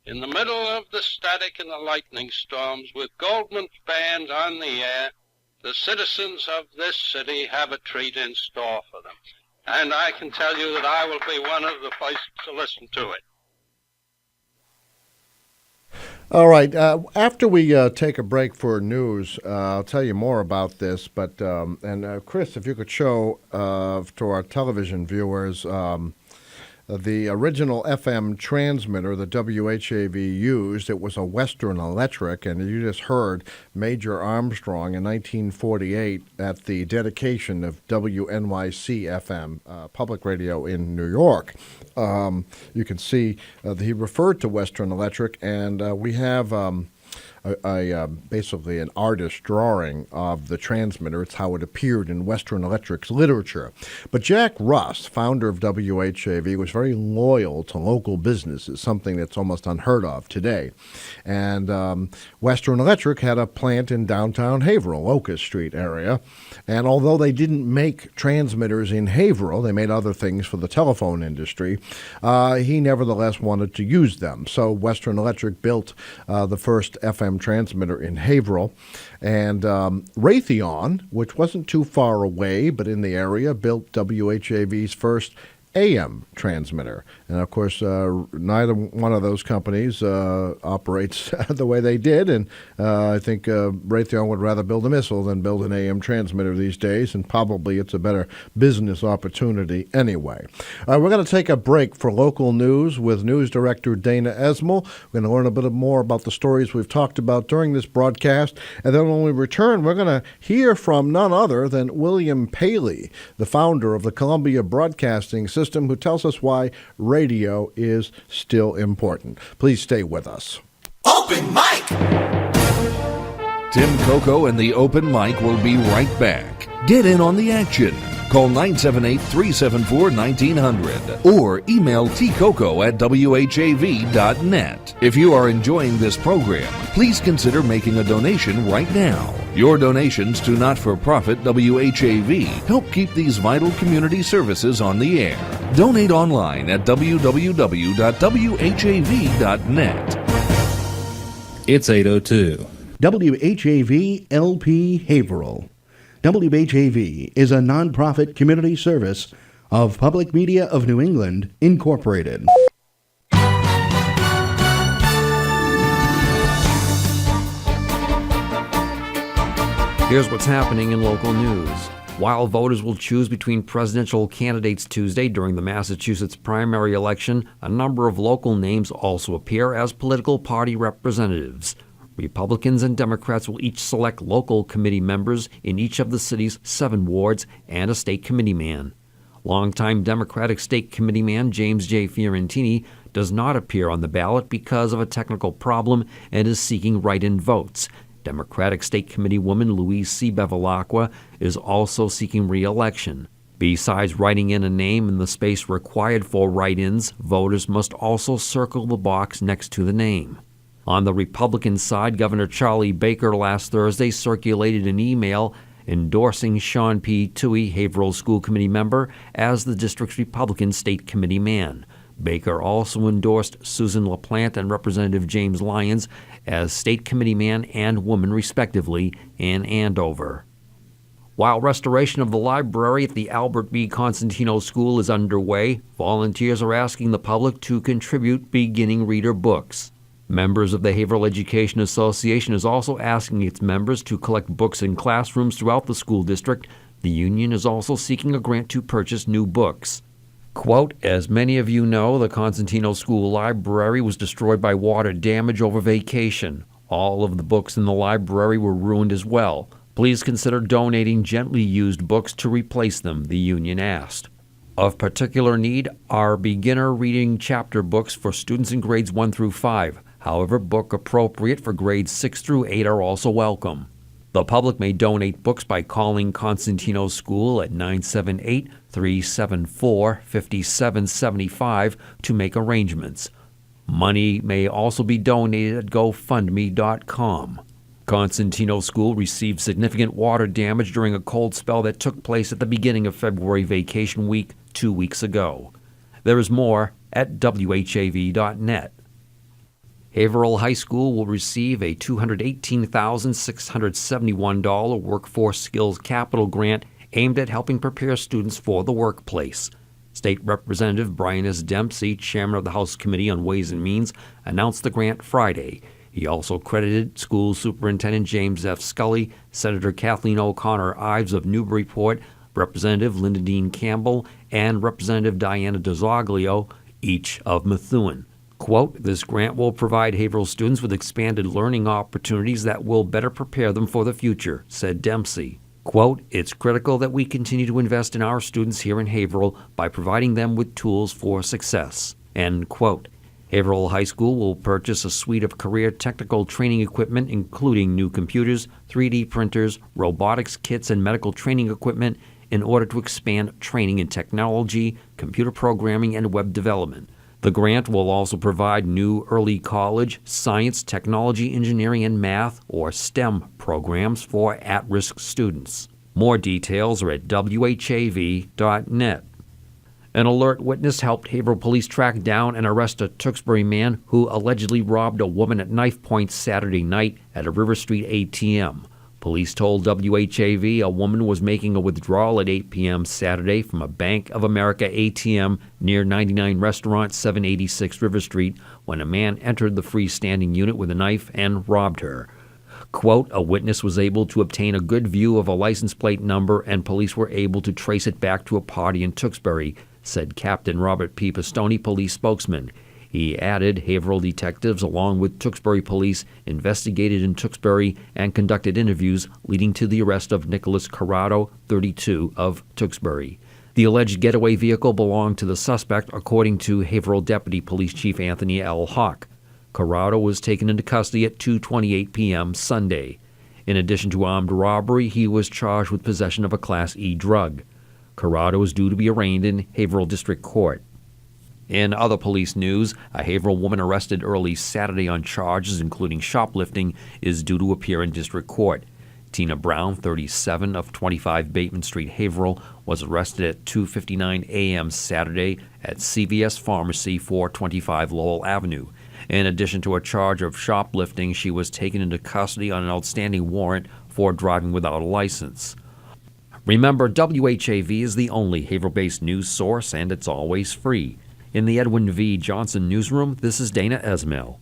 in the middle of the static and the lightning storms, with Goldman bands on the air, the citizens of this city have a treat in store for them. And I can tell you that I will be one of the first to listen to it. All right. After we take a break for news, I'll tell you more about this. But Chris, if you could show to our television viewers the original FM transmitter the WHAV used. It was a Western Electric, and you just heard Major Armstrong in 1948 at the dedication of WNYC FM, public radio in New York. You can see that he referred to Western Electric, and we have basically an artist drawing of the transmitter. It's how it appeared in Western Electric's literature. But Jack Russ, founder of WHAV, was very loyal to local businesses, something that's almost unheard of today. And Western Electric had a plant in downtown Haverhill, Locust Street area. And although they didn't make transmitters in Haverhill, they made other things for the telephone industry, he nevertheless wanted to use them. So Western Electric built the first FM transmitter in Haverhill, and Raytheon, which wasn't too far away but in the area, built WHAV's first AM transmitter. And of course, neither one of those companies operates the way they did, and I think Raytheon would rather build a missile than build an AM transmitter these days, and probably it's a better business opportunity anyway. We're going to take a break for local news with News Director Dana Esmel. We're going to learn a bit more about the stories we've talked about during this broadcast, and then when we return, we're going to hear from none other than William Paley, the founder of the Columbia Broadcasting System, who tells us why radio is still important. Please stay with us. Open mic! Tim Coco and the Open Mic will be right back. Get in on the action. Call 978-374-1900 or email tcoco@whav.net. If you are enjoying this program, please consider making a donation right now. Your donations to not-for-profit WHAV help keep these vital community services on the air. Donate online at www.whav.net. It's 8:02. WHAV LP Haverhill. WHAV is a nonprofit community service of Public Media of New England, Incorporated. Here's what's happening in local news. While voters will choose between presidential candidates Tuesday during the Massachusetts primary election, a number of local names also appear as political party representatives. Republicans and Democrats will each select local committee members in each of the city's 7 wards and a state committee man. Longtime Democratic state committee man James J. Fiorentini does not appear on the ballot because of a technical problem and is seeking write-in votes. Democratic State Committee woman Louise C. Bevilacqua is also seeking re-election. Besides writing in a name in the space required for write-ins, voters must also circle the box next to the name. On the Republican side, Governor Charlie Baker last Thursday circulated an email endorsing Sean P. Toohey, Haverhill School Committee member, as the district's Republican State Committee man. Baker also endorsed Susan LaPlante and Representative James Lyons as State Committee man and woman, respectively, in Andover. While restoration of the library at the Albert B. Constantino School is underway, volunteers are asking the public to contribute beginning reader books. Members of the Haverhill Education Association is also asking its members to collect books in classrooms throughout the school district. The union is also seeking a grant to purchase new books. Quote, as many of you know, the Constantino School Library was destroyed by water damage over vacation. All of the books in the library were ruined as well. Please consider donating gently used books to replace them, the union asked. Of particular need are beginner reading chapter books for students in grades 1 through 5. However, book appropriate for grades 6 through 8 are also welcome. The public may donate books by calling Constantino School at 978-374-5775 to make arrangements. Money may also be donated at GoFundMe.com. Constantino School received significant water damage during a cold spell that took place at the beginning of February vacation week 2 weeks ago. There is more at WHAV.net. Haverhill High School will receive a $218,671 Workforce Skills Capital Grant aimed at helping prepare students for the workplace. State Representative Brian S. Dempsey, chairman of the House Committee on Ways and Means, announced the grant Friday. He also credited School Superintendent James F. Scully, Senator Kathleen O'Connor Ives of Newburyport, Representative Linda Dean Campbell, and Representative Diana DeZoglio, each of Methuen. Quote, "This grant will provide Haverhill students with expanded learning opportunities that will better prepare them for the future," said Dempsey. Quote, "It's critical that we continue to invest in our students here in Haverhill by providing them with tools for success." End quote. Haverhill High School will purchase a suite of career technical training equipment, including new computers, 3D printers, robotics kits, and medical training equipment in order to expand training in technology, computer programming, and web development. The grant will also provide new early college, science, technology, engineering, and math, or STEM, programs for at-risk students. More details are at WHAV.net. An alert witness helped Haverhill police track down and arrest a Tewksbury man who allegedly robbed a woman at knife point Saturday night at a River Street ATM. Police told WHAV a woman was making a withdrawal at 8 p.m. Saturday from a Bank of America ATM near 99 Restaurant, 786 River Street, when a man entered the freestanding unit with a knife and robbed her. Quote, "A witness was able to obtain a good view of a license plate number, and police were able to trace it back to a party in Tewksbury," said Captain Robert P. Pistone, police spokesman. He added Haverhill detectives, along with Tewksbury police, investigated in Tewksbury and conducted interviews, leading to the arrest of Nicholas Corrado, 32, of Tewksbury. The alleged getaway vehicle belonged to the suspect, according to Haverhill Deputy Police Chief Anthony L. Hawk. Corrado was taken into custody at 2:28 p.m. Sunday. In addition to armed robbery, he was charged with possession of a Class E drug. Corrado is due to be arraigned in Haverhill District Court. In other police news, a Haverhill woman arrested early Saturday on charges including shoplifting is due to appear in district court. Tina Brown, 37, of 25 Bateman Street, Haverhill, was arrested at 2:59 a.m. Saturday at CVS Pharmacy, 425 Lowell Avenue. In addition to a charge of shoplifting, she was taken into custody on an outstanding warrant for driving without a license. Remember, WHAV is the only Haverhill-based news source, and it's always free. In the Edwin V. Johnson newsroom, this is Dana Esmail.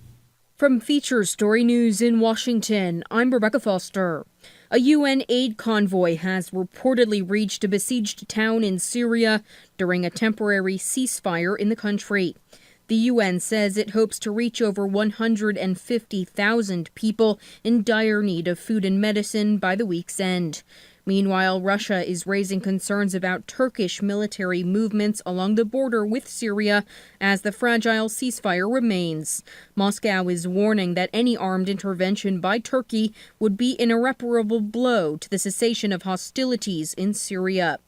From Feature Story News in Washington, I'm Rebecca Foster. A UN aid convoy has reportedly reached a besieged town in Syria during a temporary ceasefire in the country. The UN says it hopes to reach over 150,000 people in dire need of food and medicine by the week's end. Meanwhile, Russia is raising concerns about Turkish military movements along the border with Syria as the fragile ceasefire remains. Moscow is warning that any armed intervention by Turkey would be an irreparable blow to the cessation of hostilities in Syria.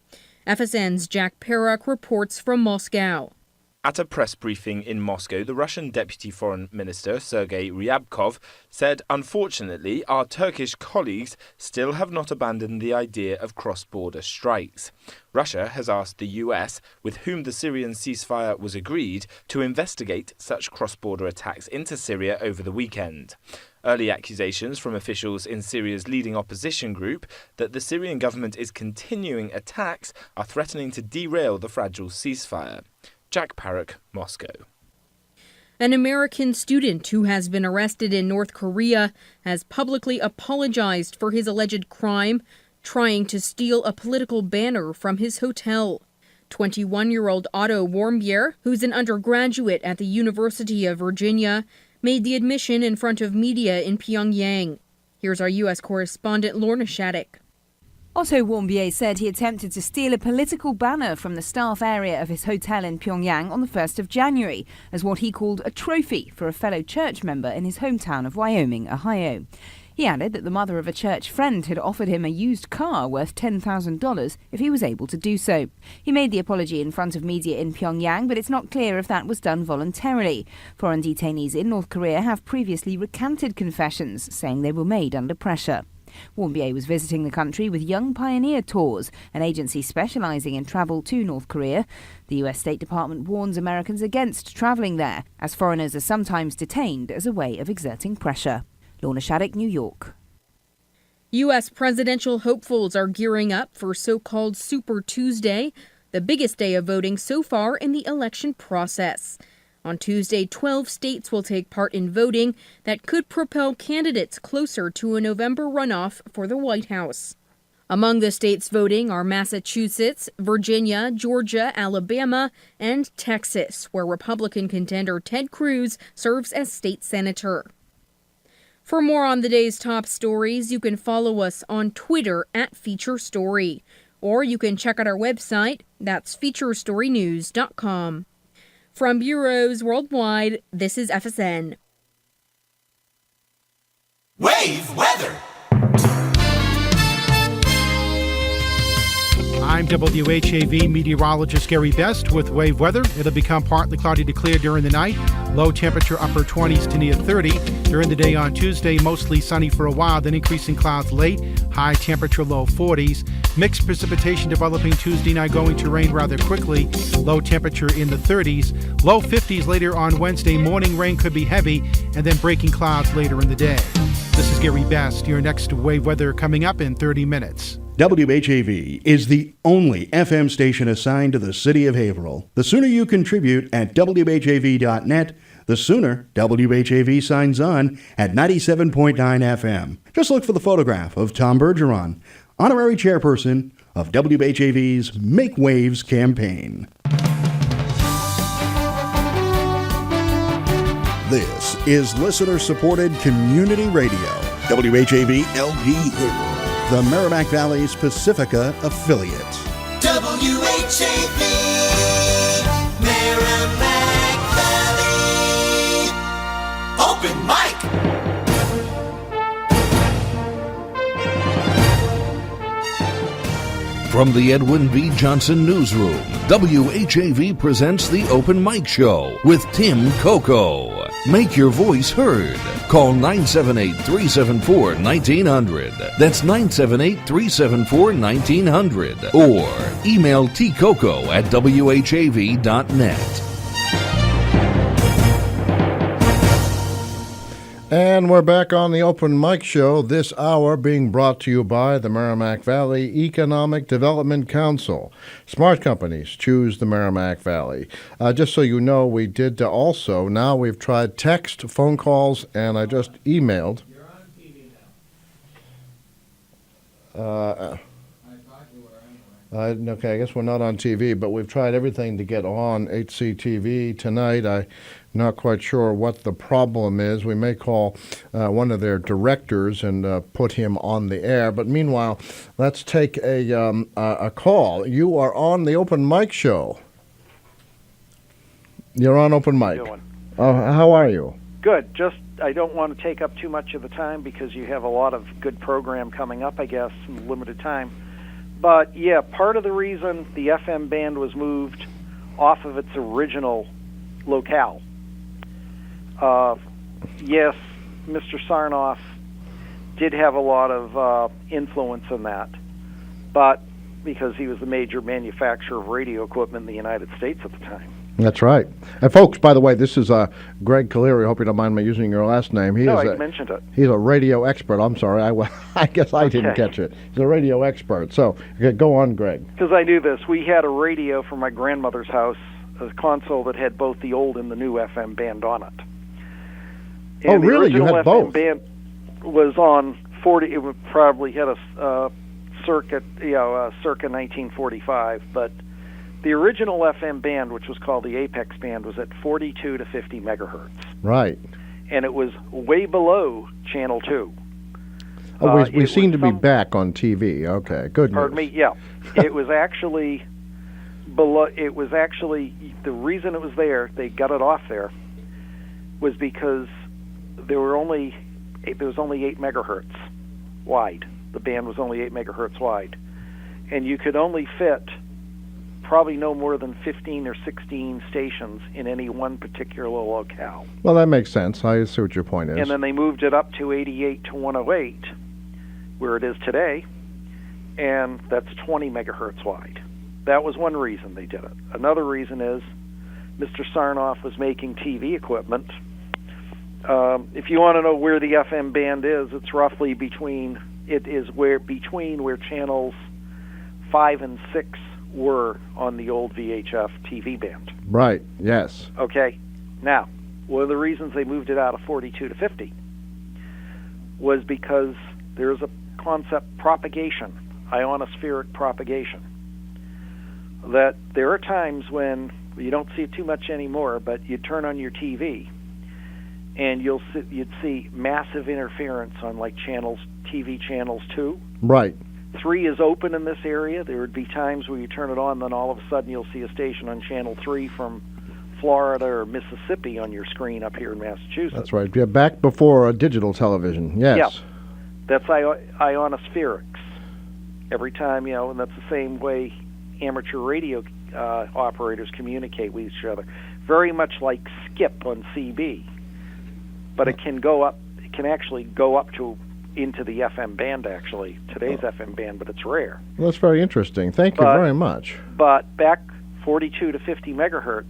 FSN's Jack Perak reports from Moscow. At a press briefing in Moscow, the Russian Deputy Foreign Minister, Sergei Ryabkov, said, "Unfortunately, our Turkish colleagues still have not abandoned the idea of cross-border strikes." Russia has asked the US, with whom the Syrian ceasefire was agreed, to investigate such cross-border attacks into Syria over the weekend. Early accusations from officials in Syria's leading opposition group that the Syrian government is continuing attacks are threatening to derail the fragile ceasefire. Jack Parrock, Moscow. An American student who has been arrested in North Korea has publicly apologized for his alleged crime, trying to steal a political banner from his hotel. 21-year-old Otto Warmbier, who's an undergraduate at the University of Virginia, made the admission in front of media in Pyongyang. Here's our U.S. correspondent Lorna Shattuck. Otto Warmbier said he attempted to steal a political banner from the staff area of his hotel in Pyongyang on the 1st of January as what he called a trophy for a fellow church member in his hometown of Wyoming, Ohio. He added that the mother of a church friend had offered him a used car worth $10,000 if he was able to do so. He made the apology in front of media in Pyongyang, but it's not clear if that was done voluntarily. Foreign detainees in North Korea have previously recanted confessions, saying they were made under pressure. Warmbier was visiting the country with Young Pioneer Tours, an agency specialising in travel to North Korea. The US State Department warns Americans against travelling there, as foreigners are sometimes detained as a way of exerting pressure. Lorna Shattuck, New York. U.S. presidential hopefuls are gearing up for so-called Super Tuesday, the biggest day of voting so far in the election process. On Tuesday, 12 states will take part in voting that could propel candidates closer to a November runoff for the White House. Among the states voting are Massachusetts, Virginia, Georgia, Alabama, and Texas, where Republican contender Ted Cruz serves as state senator. For more on the day's top stories, you can follow us on Twitter at Feature Story, or you can check out our website, that's featurestorynews.com. From bureaus worldwide, this is FSN. Wave weather. I'm WHAV meteorologist Gary Best with wave weather. It'll become partly cloudy to clear during the night. Low temperature upper 20s to near 30. During the day on Tuesday, mostly sunny for a while, then increasing clouds late. High temperature low 40s. Mixed precipitation developing Tuesday night, going to rain rather quickly. Low temperature in the 30s. Low 50s later on Wednesday. Morning rain could be heavy and then breaking clouds later in the day. This is Gary Best. Your next wave weather coming up in 30 minutes. WHAV is the only FM station assigned to the city of Haverhill. The sooner you contribute at WHAV.net, the sooner WHAV signs on at 97.9 FM. Just look for the photograph of Tom Bergeron, honorary chairperson of WHAV's Make Waves campaign. This is listener-supported community radio, WHAV LP Haverhill, the Merrimack Valley's Pacifica affiliate. WHAV, Merrimack Valley, open mic. From the Edwin V. Johnson Newsroom, WHAV presents the Open Mic Show with Tim Coco. Make your voice heard. Call 978-374-1900. That's 978-374-1900. Or email tcoco at whav.net. And we're back on the Open Mic Show, this hour being brought to you by the Merrimack Valley Economic Development Council. Smart companies choose the Merrimack Valley. Just so you know, we did also, now we've tried text, phone calls, and I just emailed. You're on TV now. Okay, I guess we're not on TV, but we've tried everything to get on HCTV tonight. I'm not quite sure what the problem is. We may call one of their directors and put him on the air. But meanwhile, let's take a call. You are on the Open Mic Show. You're on Open Mic. How are you? Good. Just I don't want to take up too much of the time because you have a lot of good program coming up, I guess, in limited time. But, yeah, part of the reason the FM band was moved off of its original locale. Yes, Mr. Sarnoff did have a lot of influence in that, but because he was the major manufacturer of radio equipment in the United States at the time. That's right. And folks, by the way, this is Greg Caleri. I hope you don't mind me using your last name. I mentioned it. He's a radio expert. I'm sorry. I guess I didn't catch it. He's a radio expert. So go on, Greg. Because I knew this. We had a radio from my grandmother's house, a console that had both the old and the new FM band on it. And really? You had FM both? The band was on 40. It would probably had a circa 1945, but the original FM band, which was called the Apex band, was at 42 to 50 megahertz. Right. And it was way below Channel 2. We seem to be back on TV. Okay, good news. Pardon me, yeah. It was actually below. It was actually, the reason it was there, they got it off there, was because there was only 8 megahertz wide. The band was only 8 megahertz wide. And you could only fit probably no more than 15 or 16 stations in any one particular locale. Well, that makes sense. I see what your point is. And then they moved it up to 88 to 108, where it is today, and that's 20 megahertz wide. That was one reason they did it. Another reason is Mr. Sarnoff was making TV equipment. If you want to know where the FM band is, it's roughly between where channels 5 and 6 were on the old VHF TV band. Right, yes. Okay. Now, one of the reasons they moved it out of 42 to 50 was because there's a concept, propagation, ionospheric propagation, that there are times when you don't see it too much anymore, but you turn on your TV and you'd see massive interference on like TV channels 2. Right. 3 is open in this area. There would be times where you turn it on, then all of a sudden you'll see a station on channel 3 from Florida or Mississippi on your screen up here in Massachusetts. That's right. Yeah, back before digital television. Yes. Yeah. That's ionospherics. Every time, and that's the same way amateur radio operators communicate with each other. Very much like Skip on CB. But it can go up. It can actually go up into the FM band. Actually, today's FM band, but it's rare. Well, that's very interesting. Thank you very much. But back 42 to 50 megahertz,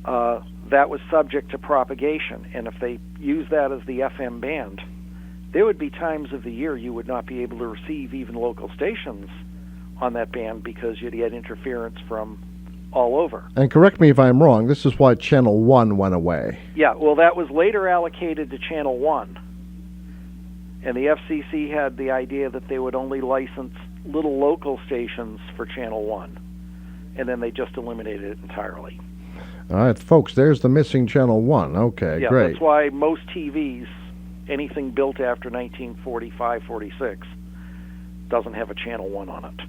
that was subject to propagation, and if they use that as the FM band, there would be times of the year you would not be able to receive even local stations on that band because you'd get interference from all over. And correct me if I'm wrong, this is why Channel 1 went away. Yeah, well, that was later allocated to Channel 1. And the FCC had the idea that they would only license little local stations for Channel 1. And then they just eliminated it entirely. All right, folks, there's the missing Channel 1. Okay, yeah, great. That's why most TVs, anything built after 1945, 46, doesn't have a Channel 1 on it.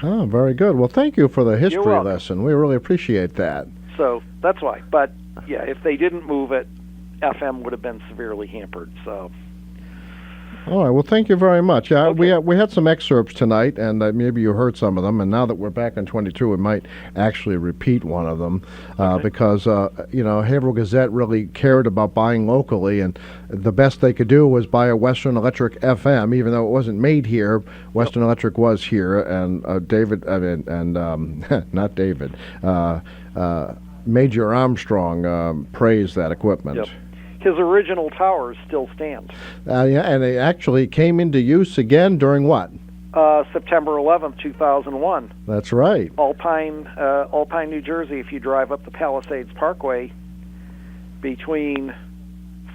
Oh, very good. Well, thank you for the You're history welcome. lesson. We really appreciate that. So that's why. But, yeah, if they didn't move it, FM would have been severely hampered. So, All right, well, thank you very much. We had some excerpts tonight, and maybe you heard some of them, and now that we're back on 22, we might actually repeat one of them because, Haverhill Gazette really cared about buying locally, and the best they could do was buy a Western Electric FM, even though it wasn't made here. Western Electric was here, and Major Armstrong praised that equipment. yep. His original towers still stand. And they actually came into use again during what? September 11th, 2001. That's right. Alpine, New Jersey. If you drive up the Palisades Parkway between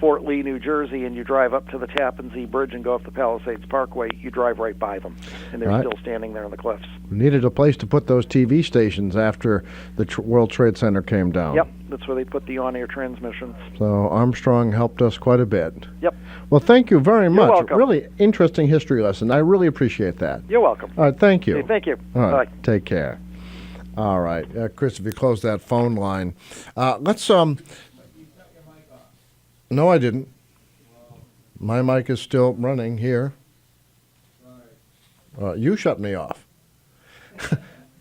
Fort Lee, New Jersey, and you drive up to the Tappan Zee Bridge and go up the Palisades Parkway, you drive right by them, and they're still standing there on the cliffs. We needed a place to put those TV stations after the World Trade Center came down. Yep, that's where they put the on-air transmissions. So Armstrong helped us quite a bit. Yep. Well, thank you very much. You're welcome. Really interesting history lesson. I really appreciate that. You're welcome. All right, thank you. Okay, thank you. All right, Bye. take care. All right, Chris, if you close that phone line, let's. No, I didn't. My mic is still running here. You shut me off.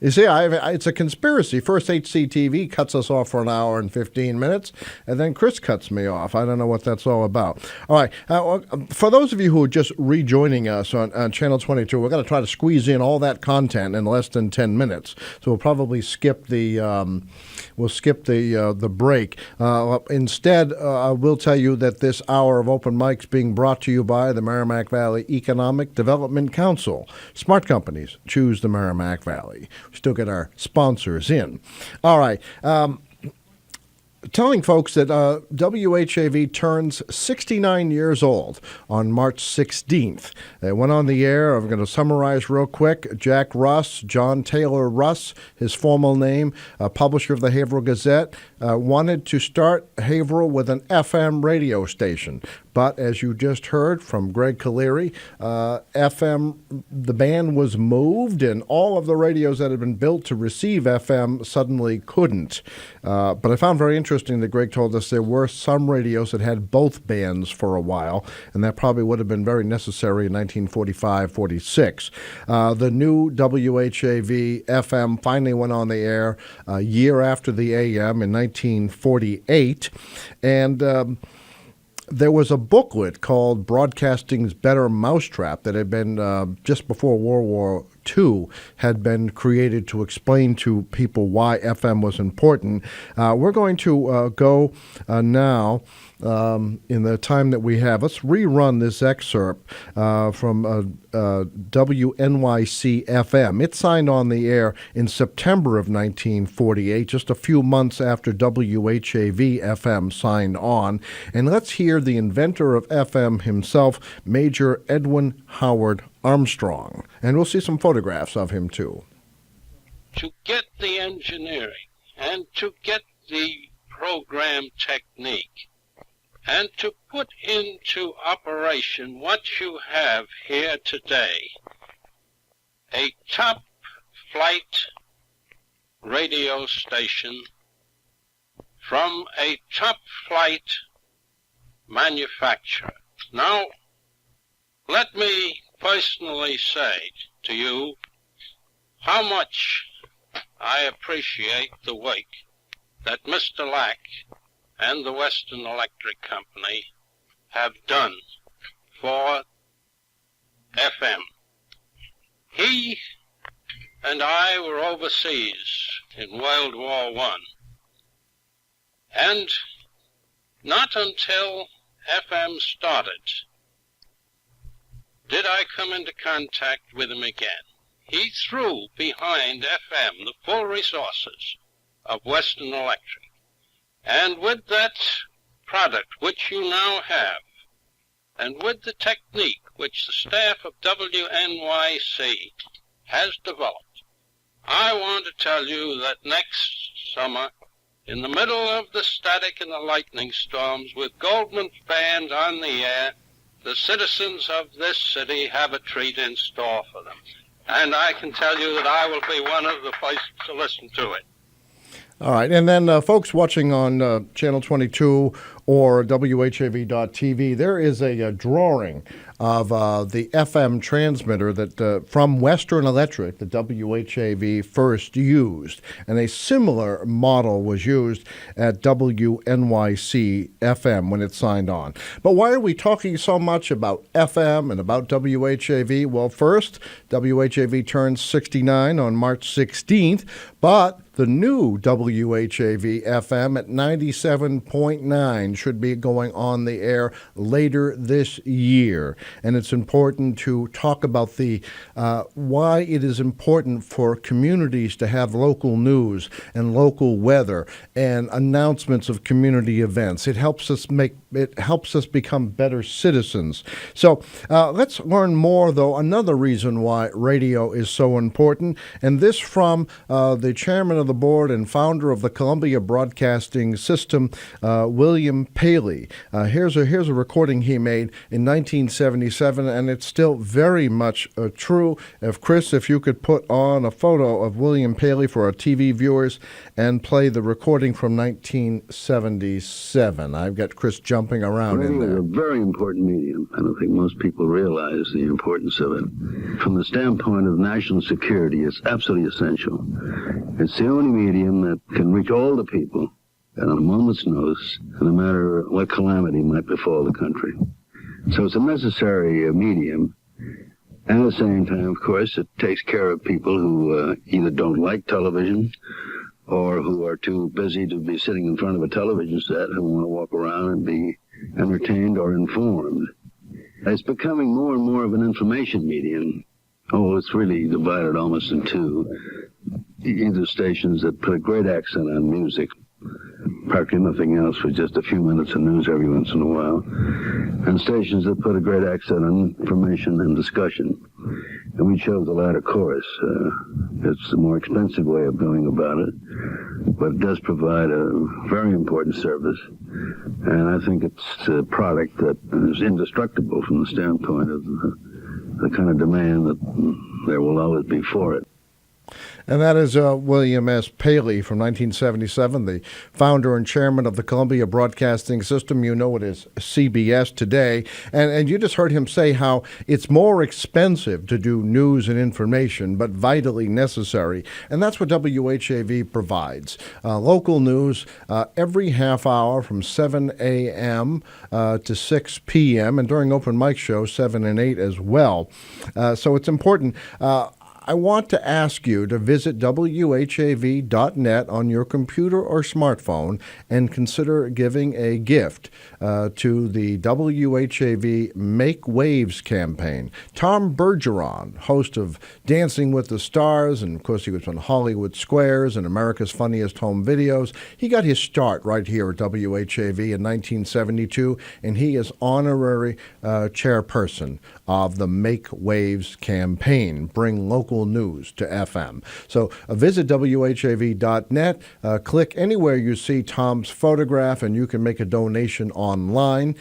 You see, it's a conspiracy. First, HCTV cuts us off for an hour and 15 minutes, and then Chris cuts me off. I don't know what that's all about. All right. For those of you who are just rejoining us on Channel 22, we're going to try to squeeze in all that content in less than 10 minutes. So we'll probably skip the break. Instead, I will tell you that this hour of open mics being brought to you by the Merrimack Valley Economic Development Council. Smart companies choose the Merrimack Valley. We still get our sponsors in. All right. Telling folks that WHAV turns 69 years old on March 16th. They went on the air. I'm going to summarize real quick. Jack Russ, John Taylor Russ, his formal name, publisher of the Haverhill Gazette, wanted to start Haverhill with an FM radio station. But as you just heard from Greg Caleri, FM, the band was moved, and all of the radios that had been built to receive FM suddenly couldn't. But I found very interesting that Greg told us there were some radios that had both bands for a while, and that probably would have been very necessary in 1945-46. The new WHAV FM finally went on the air a year after the AM in 1948, and there was a booklet called Broadcasting's Better Mousetrap that had been just before World War 2 had been created to explain to people why FM was important. We're going to go now. In the time that we have, let's rerun this excerpt from WNYC FM. It signed on the air in September of 1948, just a few months after WHAV FM signed on. And let's hear the inventor of FM himself, Major Edwin Howard Armstrong. And we'll see some photographs of him, too. To get the engineering and to get the program technique and to put into operation what you have here today, a top flight radio station from a top flight manufacturer. Now, let me personally say to you how much I appreciate the work that Mr. Lack and the Western Electric Company have done for FM. He and I were overseas in World War I, and not until FM started did I come into contact with him again. He threw behind FM the full resources of Western Electric. And with that product which you now have, and with the technique which the staff of WNYC has developed, I want to tell you that next summer, in the middle of the static and the lightning storms, with Goldman Band on the air, the citizens of this city have a treat in store for them. And I can tell you that I will be one of the first to listen to it. All right, and then folks watching on Channel 22 or WHAV.tv, there is a drawing of the FM transmitter that from Western Electric, the WHAV first used, and a similar model was used at WNYC FM when it signed on. But why are we talking so much about FM and about WHAV? Well, first, WHAV turns 69 on March 16th, but the new WHAV FM at 97.9 should be going on the air later this year. And it's important to talk about the why it is important for communities to have local news and local weather and announcements of community events. It helps us become better citizens. So let's learn more, though, another reason why radio is so important. And this from the chairman of the board and founder of the Columbia Broadcasting System, William Paley. Here's a recording he made in 1977, and it's still very much true. If you could put on a photo of William Paley for our TV viewers and play the recording from 1977. I've got Chris jumping around in there. Radio is a very important medium. I don't think most people realize the importance of it. From the standpoint of national security, it's absolutely essential. It's the only medium that can reach all the people at a moment's notice, no matter what calamity might befall the country. So it's a necessary medium. And at the same time, of course, it takes care of people who either don't like television or who are too busy to be sitting in front of a television set, who want to walk around and be entertained or informed. It's becoming more and more of an information medium. Oh, it's really divided almost in two. Either stations that put a great accent on music, practically nothing else for just a few minutes of news every once in a while, and stations that put a great accent on information and discussion. And we chose the latter course. It's a more expensive way of going about it, but it does provide a very important service. And I think it's a product that is indestructible from the standpoint of the kind of demand that there will always be for it. And that is William S. Paley from 1977, the founder and chairman of the Columbia Broadcasting System. You know it as CBS today. And you just heard him say how it's more expensive to do news and information, but vitally necessary. And that's what WHAV provides. Local news every half hour from 7 a.m. To 6 p.m. and during open mic shows, 7 and 8 as well. So it's important. I want to ask you to visit WHAV.net on your computer or smartphone and consider giving a gift to the WHAV Make Waves campaign. Tom Bergeron, host of Dancing with the Stars, and of course he was on Hollywood Squares and America's Funniest Home Videos. He got his start right here at WHAV in 1972, and he is honorary chairperson of the Make Waves campaign. Bring local news to FM. So visit WHAV.net, click anywhere you see Tom's photograph, and you can make a donation online.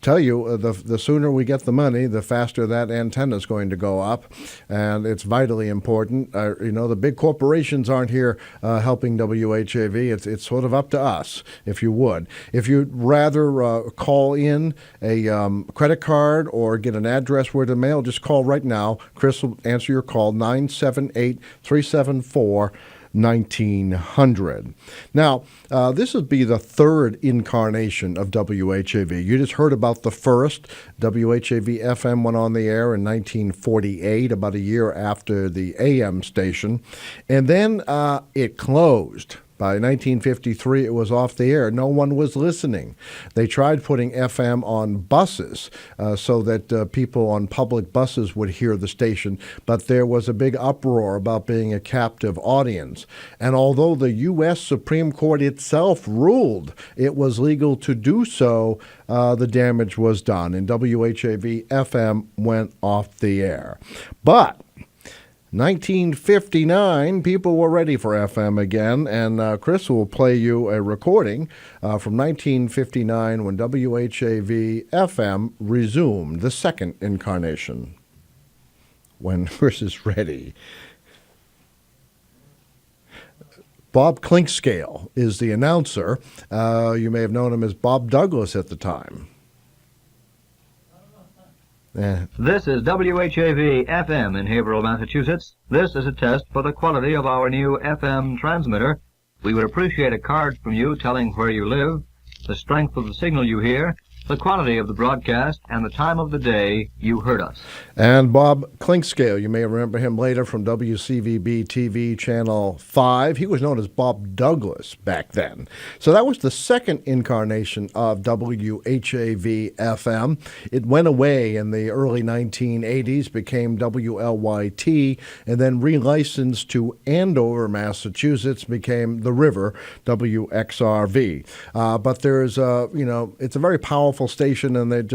Tell you, the sooner we get the money, the faster that antenna is going to go up, and it's vitally important. The big corporations aren't here helping WHAV. It's sort of up to us, if you would. If you'd rather call in a credit card or get an address where to mail, just call right now. Chris will answer your call, 978-374-1900. Now, this would be the third incarnation of WHAV. You just heard about the first. WHAV-FM went on the air in 1948, about a year after the AM station. And then it closed. By 1953, it was off the air. No one was listening. They tried putting FM on buses so that people on public buses would hear the station, but there was a big uproar about being a captive audience. And although the U.S. Supreme Court itself ruled it was legal to do so, the damage was done, and WHAV-FM went off the air. But 1959, people were ready for FM again, and Chris will play you a recording from 1959 when WHAV-FM resumed, the second incarnation. When Chris is ready. Bob Clinkscale is the announcer. You may have known him as Bob Douglas at the time. This is WHAV-FM in Haverhill, Massachusetts. This is a test for the quality of our new FM transmitter. We would appreciate a card from you telling where you live, the strength of the signal you hear, the quality of the broadcast, and the time of the day you heard us. And Bob Clinkscale, you may remember him later from WCVB TV Channel 5. He was known as Bob Douglas back then. So that was the second incarnation of WHAV-FM. It went away in the early 1980s, became WLYT, and then relicensed to Andover, Massachusetts, became The River, WXRV. But there's, it's a very powerful station, and it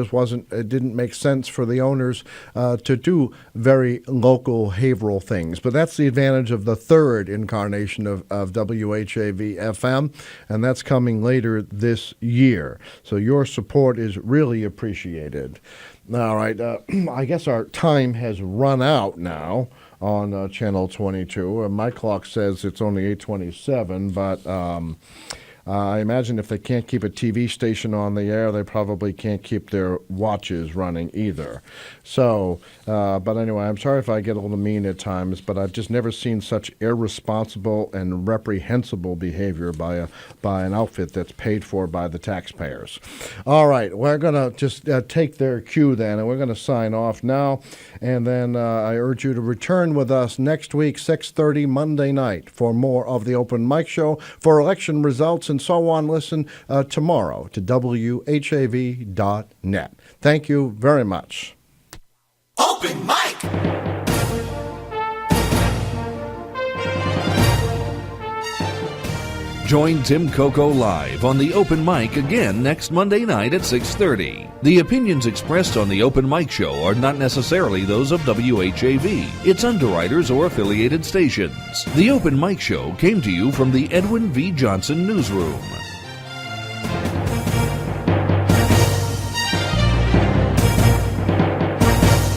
didn't make sense for the owners to do very local Haverhill things. But that's the advantage of the third incarnation of WHAV-FM, and that's coming later this year. So your support is really appreciated. All right, I guess our time has run out now on Channel 22. My clock says it's only 8:27, but I imagine if they can't keep a TV station on the air, they probably can't keep their watches running either. So, but anyway, I'm sorry if I get a little mean at times, but I've just never seen such irresponsible and reprehensible behavior by an outfit that's paid for by the taxpayers. All right, we're going to just take their cue then, and we're going to sign off now. And then I urge you to return with us next week, 6:30 Monday night, for more of the Open Mic Show. For election results and so on, listen tomorrow to WHAV.net. Thank you very much. Open Mic! Join Tim Coco live on the Open Mic again next Monday night at 6:30. The opinions expressed on the Open Mic Show are not necessarily those of WHAV, its underwriters, or affiliated stations. The Open Mic Show came to you from the Edwin V. Johnson Newsroom.